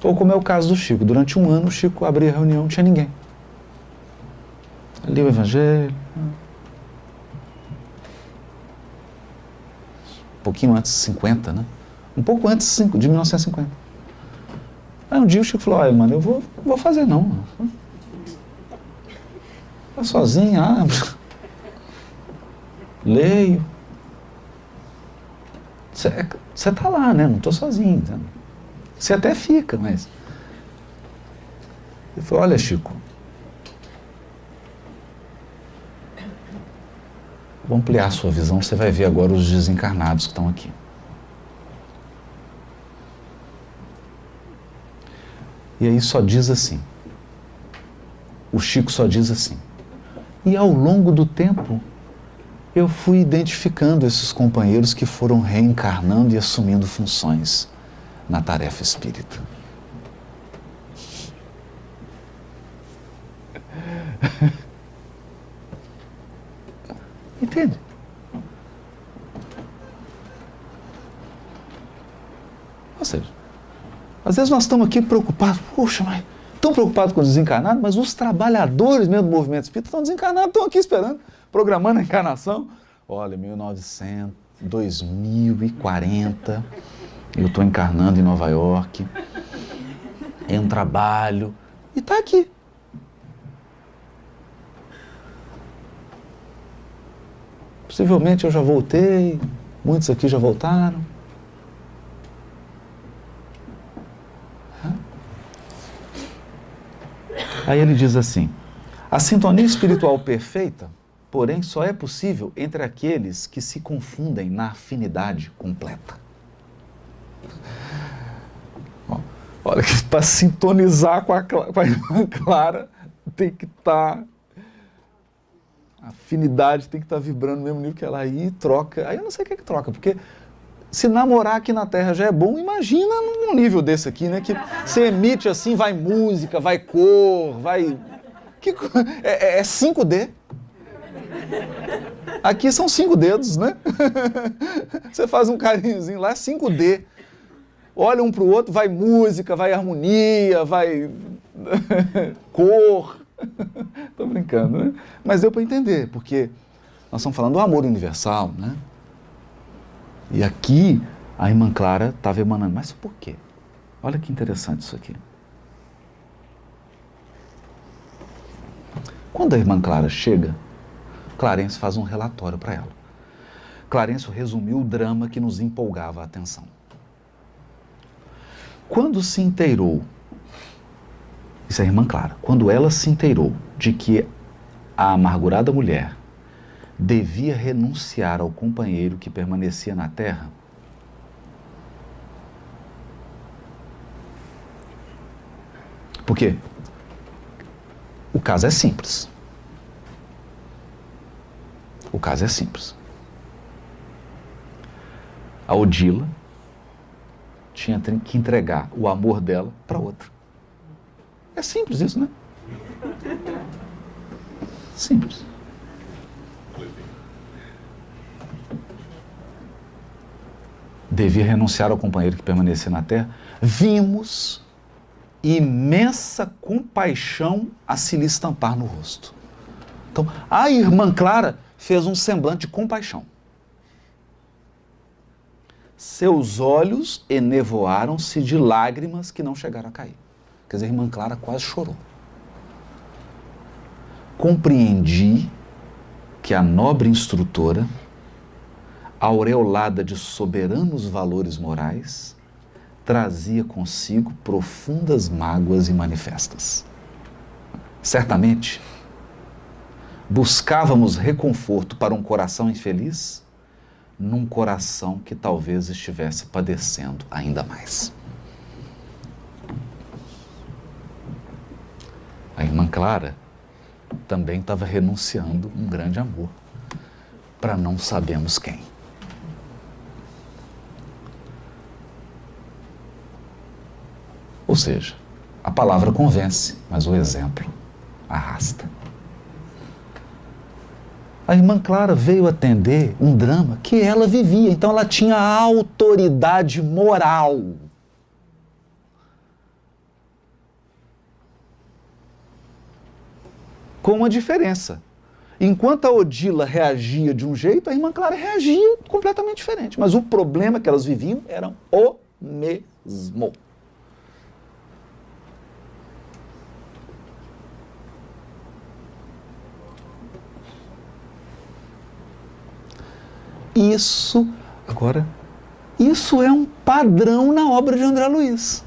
Ou como é o caso do Chico. Durante 1 ano, o Chico abria a reunião, não tinha ninguém. Lia o Evangelho. Um pouquinho antes de 50, né? Um pouco antes de 1950. Aí um dia o Chico falou, olha, mano, eu vou fazer não. Vou sozinho, abro. Leio. Você está lá, né? Não estou sozinho. Tá? Você até fica, mas... Ele falou, olha, Chico, vou ampliar a sua visão, você vai ver agora os desencarnados que estão aqui. E aí só diz assim, o Chico só diz assim, e ao longo do tempo, eu fui identificando esses companheiros que foram reencarnando e assumindo funções na tarefa espírita. Entende? Ou seja, às vezes nós estamos aqui preocupados, poxa, mas tão preocupados com os desencarnados, mas os trabalhadores mesmo do movimento espírita estão desencarnados, estão aqui esperando, programando a encarnação. Olha, 1900, 2040, eu estou encarnando em Nova York, é um trabalho, e está aqui. Possivelmente eu já voltei, muitos aqui já voltaram. Aí ele diz assim, a sintonia espiritual perfeita, porém, só é possível entre aqueles que se confundem na afinidade completa. Olha, que para sintonizar com a irmã Clara, tem que estar... A afinidade tem que estar vibrando no mesmo nível que ela. Aí troca... Aí eu não sei o que troca, porque se namorar aqui na Terra já é bom, imagina num nível desse aqui, né? Que você emite assim, vai música, vai cor, vai... É 5D. Aqui são 5 dedos, né? Você faz um carinhozinho lá, é 5D. Olha um para o outro, vai música, vai harmonia, vai cor. Estou brincando, né? Mas deu para entender, porque nós estamos falando do amor universal, né? E aqui a irmã Clara estava emanando. Mas por quê? Olha que interessante isso aqui. Quando a irmã Clara chega, Clarencio faz um relatório para ela. Clarencio resumiu o drama que nos empolgava a atenção. Quando se inteirou, isso é a irmã Clara, quando ela se inteirou de que a amargurada mulher devia renunciar ao companheiro que permanecia na terra, por quê? O caso é simples. O caso é simples. A Odila tinha que entregar o amor dela para outra. É simples isso, né? Simples. Devia renunciar ao companheiro que permanecia na terra. Vimos imensa compaixão a se lhe estampar no rosto. Então, a irmã Clara fez um semblante de compaixão. Seus olhos enevoaram-se de lágrimas que não chegaram a cair. Quer dizer, a irmã Clara quase chorou. Compreendi que a nobre instrutora aureolada de soberanos valores morais, trazia consigo profundas mágoas manifestas. Certamente, buscávamos reconforto para um coração infeliz num coração que talvez estivesse padecendo ainda mais. A irmã Clara também estava renunciando um grande amor para não sabemos quem. Ou seja, a palavra convence, mas o exemplo arrasta. A irmã Clara veio atender um drama que ela vivia, então ela tinha autoridade moral. Com uma diferença. Enquanto a Odila reagia de um jeito, a irmã Clara reagia completamente diferente. Mas o problema que elas viviam era o mesmo. Isso é um padrão na obra de André Luiz.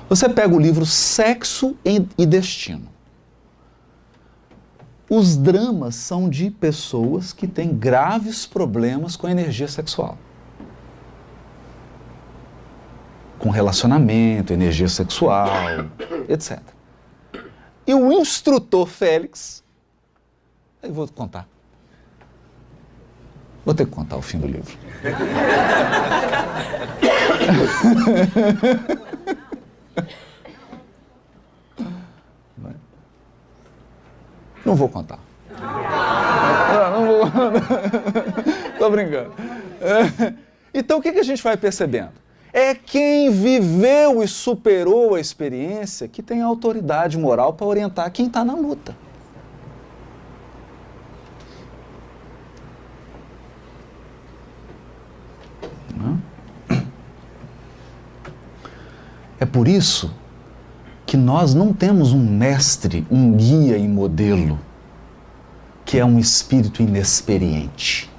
Você pega o livro Sexo e Destino. Os dramas são de pessoas que têm graves problemas com a energia sexual. Com relacionamento, energia sexual, etc. E o instrutor Félix, eu vou contar. Vou ter que contar o fim do livro. Não vou contar. Não vou. Tô brincando. Então o que a gente vai percebendo? É quem viveu e superou a experiência que tem a autoridade moral para orientar quem está na luta. É por isso que nós não temos um mestre, um guia e modelo, que é um espírito inexperiente.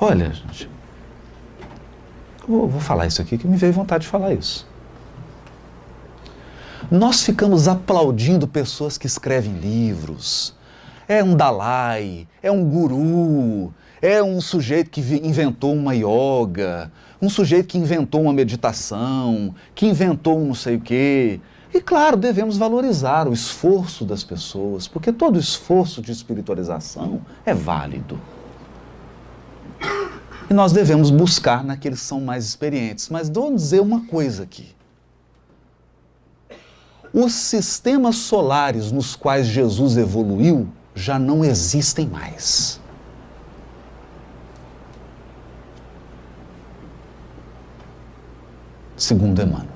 Olha, gente, eu vou falar isso aqui que me veio vontade de falar isso. Nós ficamos aplaudindo pessoas que escrevem livros. É um Dalai, é um guru, é um sujeito que inventou uma yoga, um sujeito que inventou uma meditação, que inventou um não sei o quê. E claro, devemos valorizar o esforço das pessoas, porque todo esforço de espiritualização é válido. E nós devemos buscar naqueles que são mais experientes. Mas vou dizer uma coisa aqui. Os sistemas solares nos quais Jesus evoluiu já não existem mais. Segundo Emmanuel,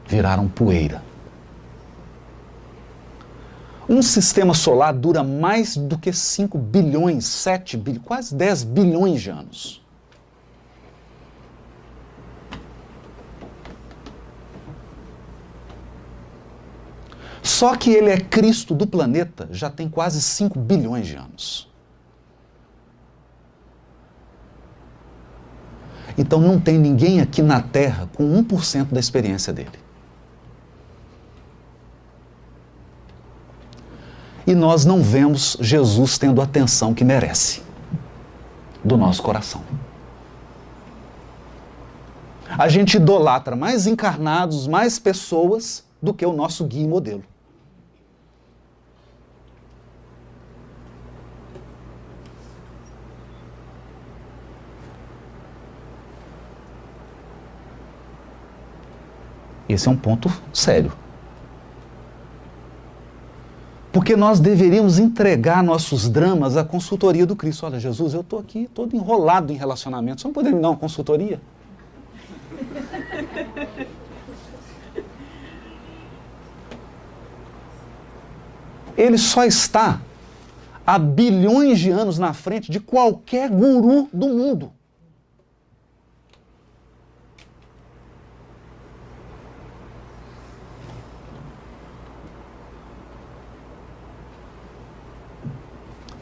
viraram poeira. Um sistema solar dura mais do que 5 bilhões, 7 bilhões, quase 10 bilhões de anos. Só que ele é Cristo do planeta já tem quase 5 bilhões de anos. Então não tem ninguém aqui na Terra com 1% da experiência dele. E nós não vemos Jesus tendo a atenção que merece do nosso coração. A gente idolatra mais encarnados, mais pessoas do que o nosso guia e modelo. Esse é um ponto sério. Porque nós deveríamos entregar nossos dramas à consultoria do Cristo. Olha, Jesus, eu estou aqui todo enrolado em relacionamento. Você não poderia me dar uma consultoria? Ele só está há bilhões de anos na frente de qualquer guru do mundo.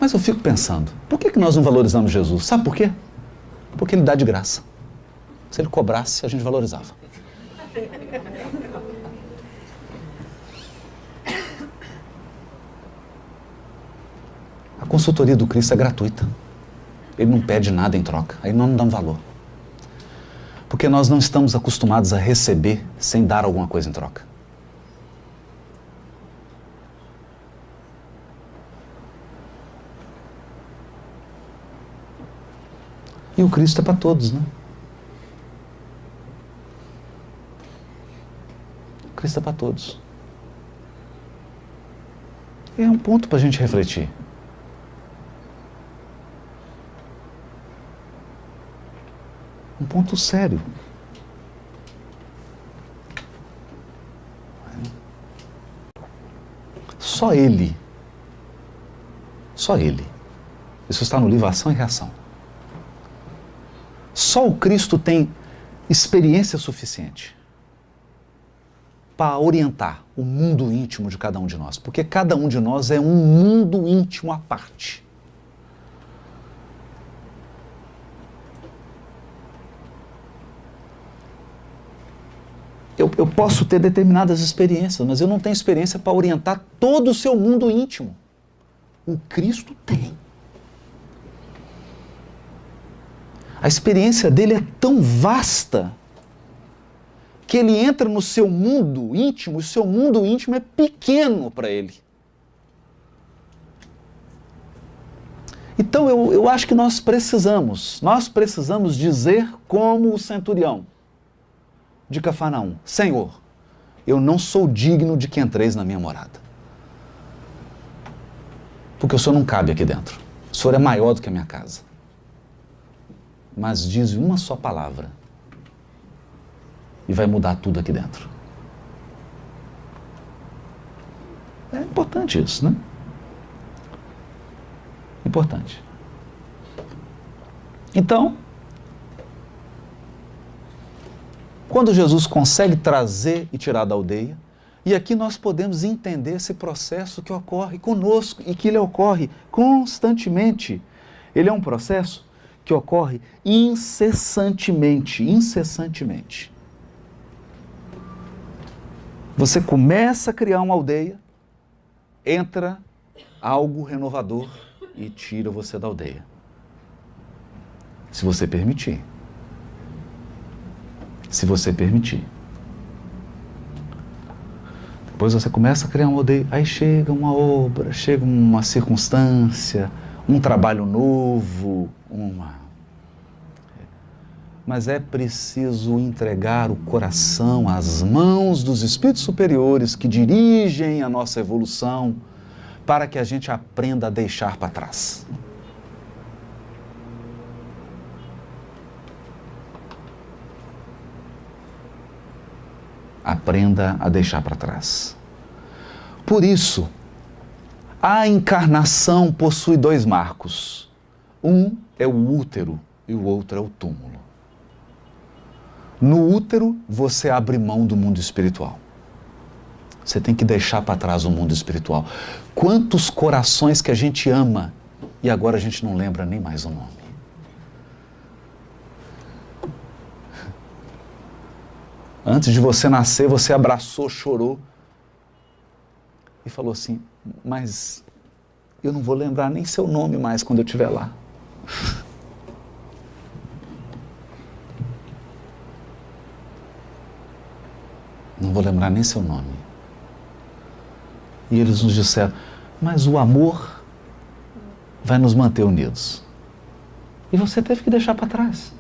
Mas eu fico pensando, por que nós não valorizamos Jesus? Sabe por quê? Porque ele dá de graça. Se ele cobrasse, a gente valorizava. A consultoria do Cristo é gratuita. Ele não pede nada em troca. Aí nós não damos valor. Porque nós não estamos acostumados a receber sem dar alguma coisa em troca. E o Cristo é para todos, né? O Cristo é para todos. E é um ponto para a gente refletir. Um ponto sério. Só Ele. Isso está no livro Ação e Reação. Só o Cristo tem experiência suficiente para orientar o mundo íntimo de cada um de nós. Porque cada um de nós é um mundo íntimo à parte. Eu posso ter determinadas experiências, mas eu não tenho experiência para orientar todo o seu mundo íntimo. O Cristo tem. A experiência dele é tão vasta que ele entra no seu mundo íntimo, e o seu mundo íntimo é pequeno para ele. Então eu acho que nós precisamos dizer como o centurião de Cafarnaum: Senhor, eu não sou digno de que entreis na minha morada. Porque o Senhor não cabe aqui dentro. O Senhor é maior do que a minha casa. Mas diz uma só palavra e vai mudar tudo aqui dentro. É importante isso, né? Importante. Então, quando Jesus consegue trazer e tirar da aldeia, e aqui nós podemos entender esse processo que ocorre conosco e que ele ocorre constantemente. Ele é um processo que ocorre incessantemente. Você começa a criar uma aldeia, entra algo renovador e tira você da aldeia. Se você permitir. Depois você começa a criar uma aldeia, aí chega uma obra, chega uma circunstância, um trabalho novo, Mas é preciso entregar o coração às mãos dos espíritos superiores que dirigem a nossa evolução para que a gente aprenda a deixar para trás. Aprenda a deixar para trás. Por isso, a encarnação possui dois marcos. Um é o útero e o outro é o túmulo. No útero, você abre mão do mundo espiritual. Você tem que deixar para trás o mundo espiritual. Quantos corações que a gente ama e agora a gente não lembra nem mais o nome. Antes de você nascer, você abraçou, chorou e falou assim: mas eu não vou lembrar nem seu nome mais quando eu estiver lá. Não vou lembrar nem seu nome. E eles nos disseram: mas o amor vai nos manter unidos. E você teve que deixar para trás.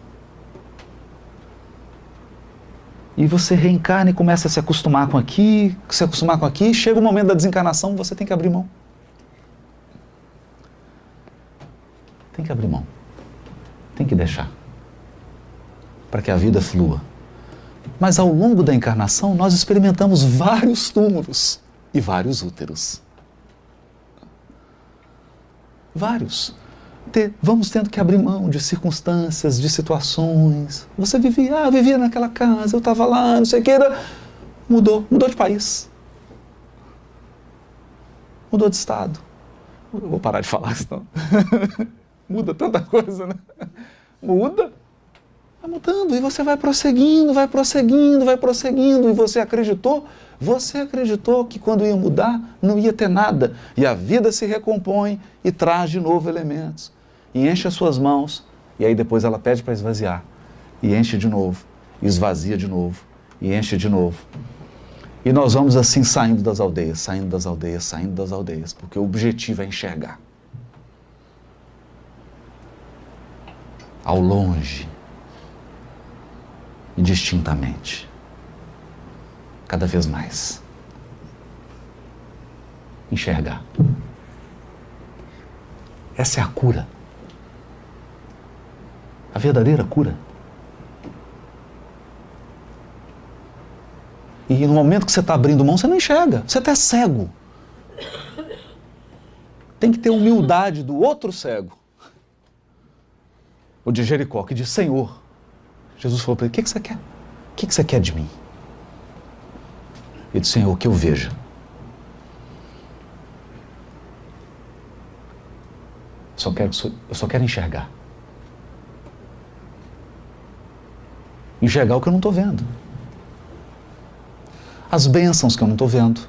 E você reencarna e começa a se acostumar com aqui, chega o momento da desencarnação, você tem que abrir mão. Tem que abrir mão. Tem que deixar. Para que a vida flua. Mas ao longo da encarnação, nós experimentamos vários túmulos e vários úteros. Vários. Vamos tendo que abrir mão de circunstâncias, de situações. Você vivia naquela casa, eu estava lá, não sei o que, mudou de país. Mudou de estado. Eu vou parar de falar, senão muda tanta coisa, né? Muda. Vai mudando, e você vai prosseguindo, vai prosseguindo, vai prosseguindo, e você acreditou que quando ia mudar, não ia ter nada, e a vida se recompõe e traz de novo elementos, e enche as suas mãos, e aí depois ela pede para esvaziar, e enche de novo, e esvazia de novo, e enche de novo. E nós vamos assim saindo das aldeias, saindo das aldeias, saindo das aldeias, porque o objetivo é enxergar. Ao longe, e distintamente, cada vez mais. Enxergar. Essa é a cura. A verdadeira cura. E no momento que você está abrindo mão, você não enxerga, você até é cego. Tem que ter humildade do outro cego. O de Jericó, que diz: Senhor, Jesus falou para ele: o que você quer? O que você quer de mim? Ele disse: Senhor, que eu veja. Eu só quero enxergar. Enxergar o que eu não estou vendo. As bênçãos que eu não estou vendo.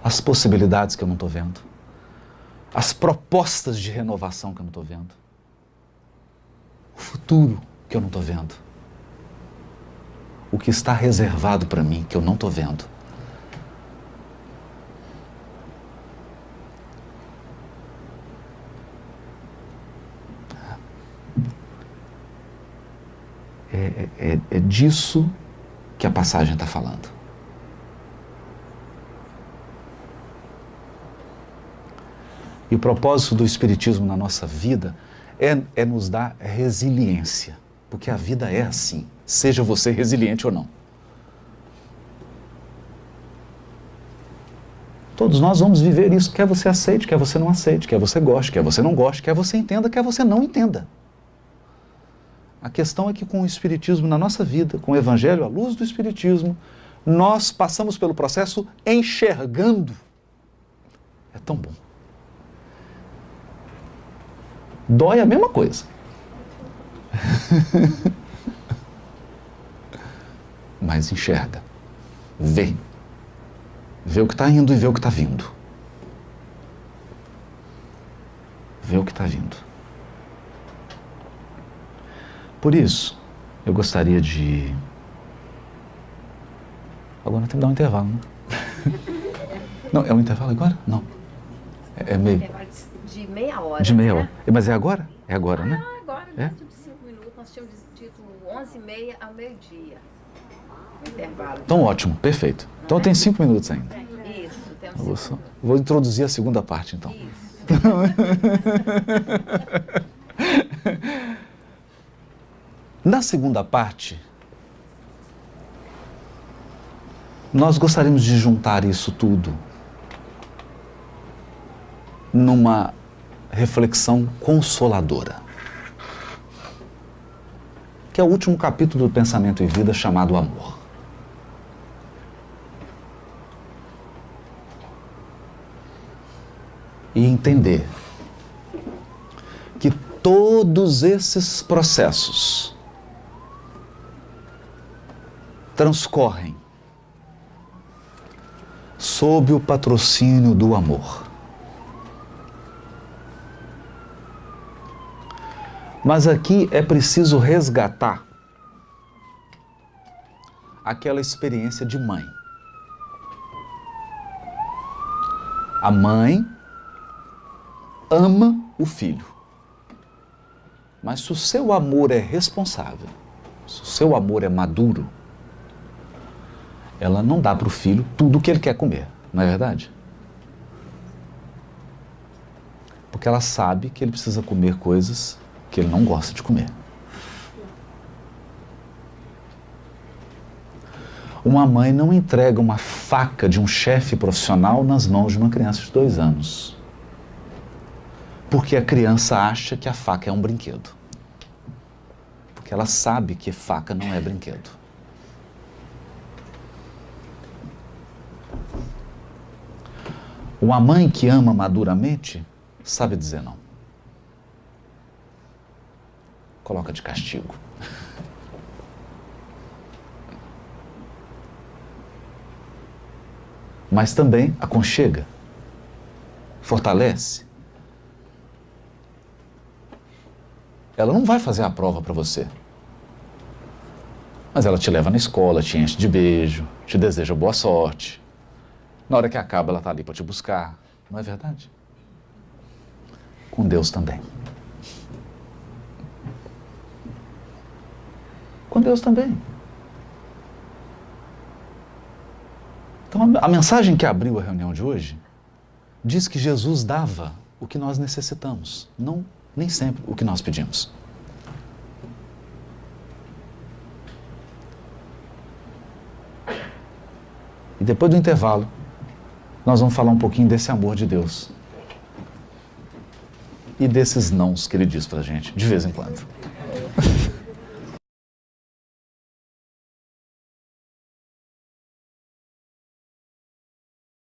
As possibilidades que eu não estou vendo. As propostas de renovação que eu não estou vendo. O futuro que eu não estou vendo. O que está reservado para mim, que eu não estou vendo. É disso que a passagem está falando. E o propósito do Espiritismo na nossa vida é nos dar resiliência. Porque a vida é assim, seja você resiliente ou não. Todos nós vamos viver isso, quer você aceite, quer você não aceite, quer você goste, quer você não goste, quer você entenda, quer você não entenda. A questão é que com o Espiritismo na nossa vida, com o Evangelho à luz do Espiritismo, nós passamos pelo processo enxergando. É tão bom. Dói a mesma coisa. Mas enxerga, vê o que está indo e vê o que está vindo. Vê o que está vindo. Por isso, eu gostaria de... Agora tem que dar um intervalo, né? Não, é um intervalo agora? Não. É meio... Intervalo de meia hora. De meia hora. Mas é agora? É agora, né? Agora, dentro de 5 minutos, nós tínhamos dito 11h30 ao meio-dia. O intervalo. Então, ótimo, perfeito. Então tem 5 minutos ainda. Isso, temos 5 minutos. Vou introduzir a segunda parte, então. Isso. Na segunda parte, nós gostaríamos de juntar isso tudo numa reflexão consoladora, que é o último capítulo do Pensamento e Vida, chamado Amor. E entender que todos esses processos transcorrem sob o patrocínio do amor. Mas aqui é preciso resgatar aquela experiência de mãe. A mãe ama o filho. Mas se o seu amor é responsável, se o seu amor é maduro, ela não dá para o filho tudo o que ele quer comer, não é verdade? Porque ela sabe que ele precisa comer coisas que ele não gosta de comer. Uma mãe não entrega uma faca de um chefe profissional nas mãos de uma criança de 2 anos. Porque a criança acha que a faca é um brinquedo. Porque ela sabe que faca não é brinquedo. Uma mãe que ama maduramente sabe dizer não. Coloca de castigo. Mas também aconchega, fortalece. Ela não vai fazer a prova para você. Mas ela te leva na escola, te enche de beijo, te deseja boa sorte. Na hora que acaba, ela está ali para te buscar. Não é verdade? Com Deus também. Com Deus também. Então, a mensagem que abriu a reunião de hoje diz que Jesus dava o que nós necessitamos, não nem sempre o que nós pedimos. E depois do intervalo, nós vamos falar um pouquinho desse amor de Deus e desses nãos que Ele diz pra gente, de vez em quando.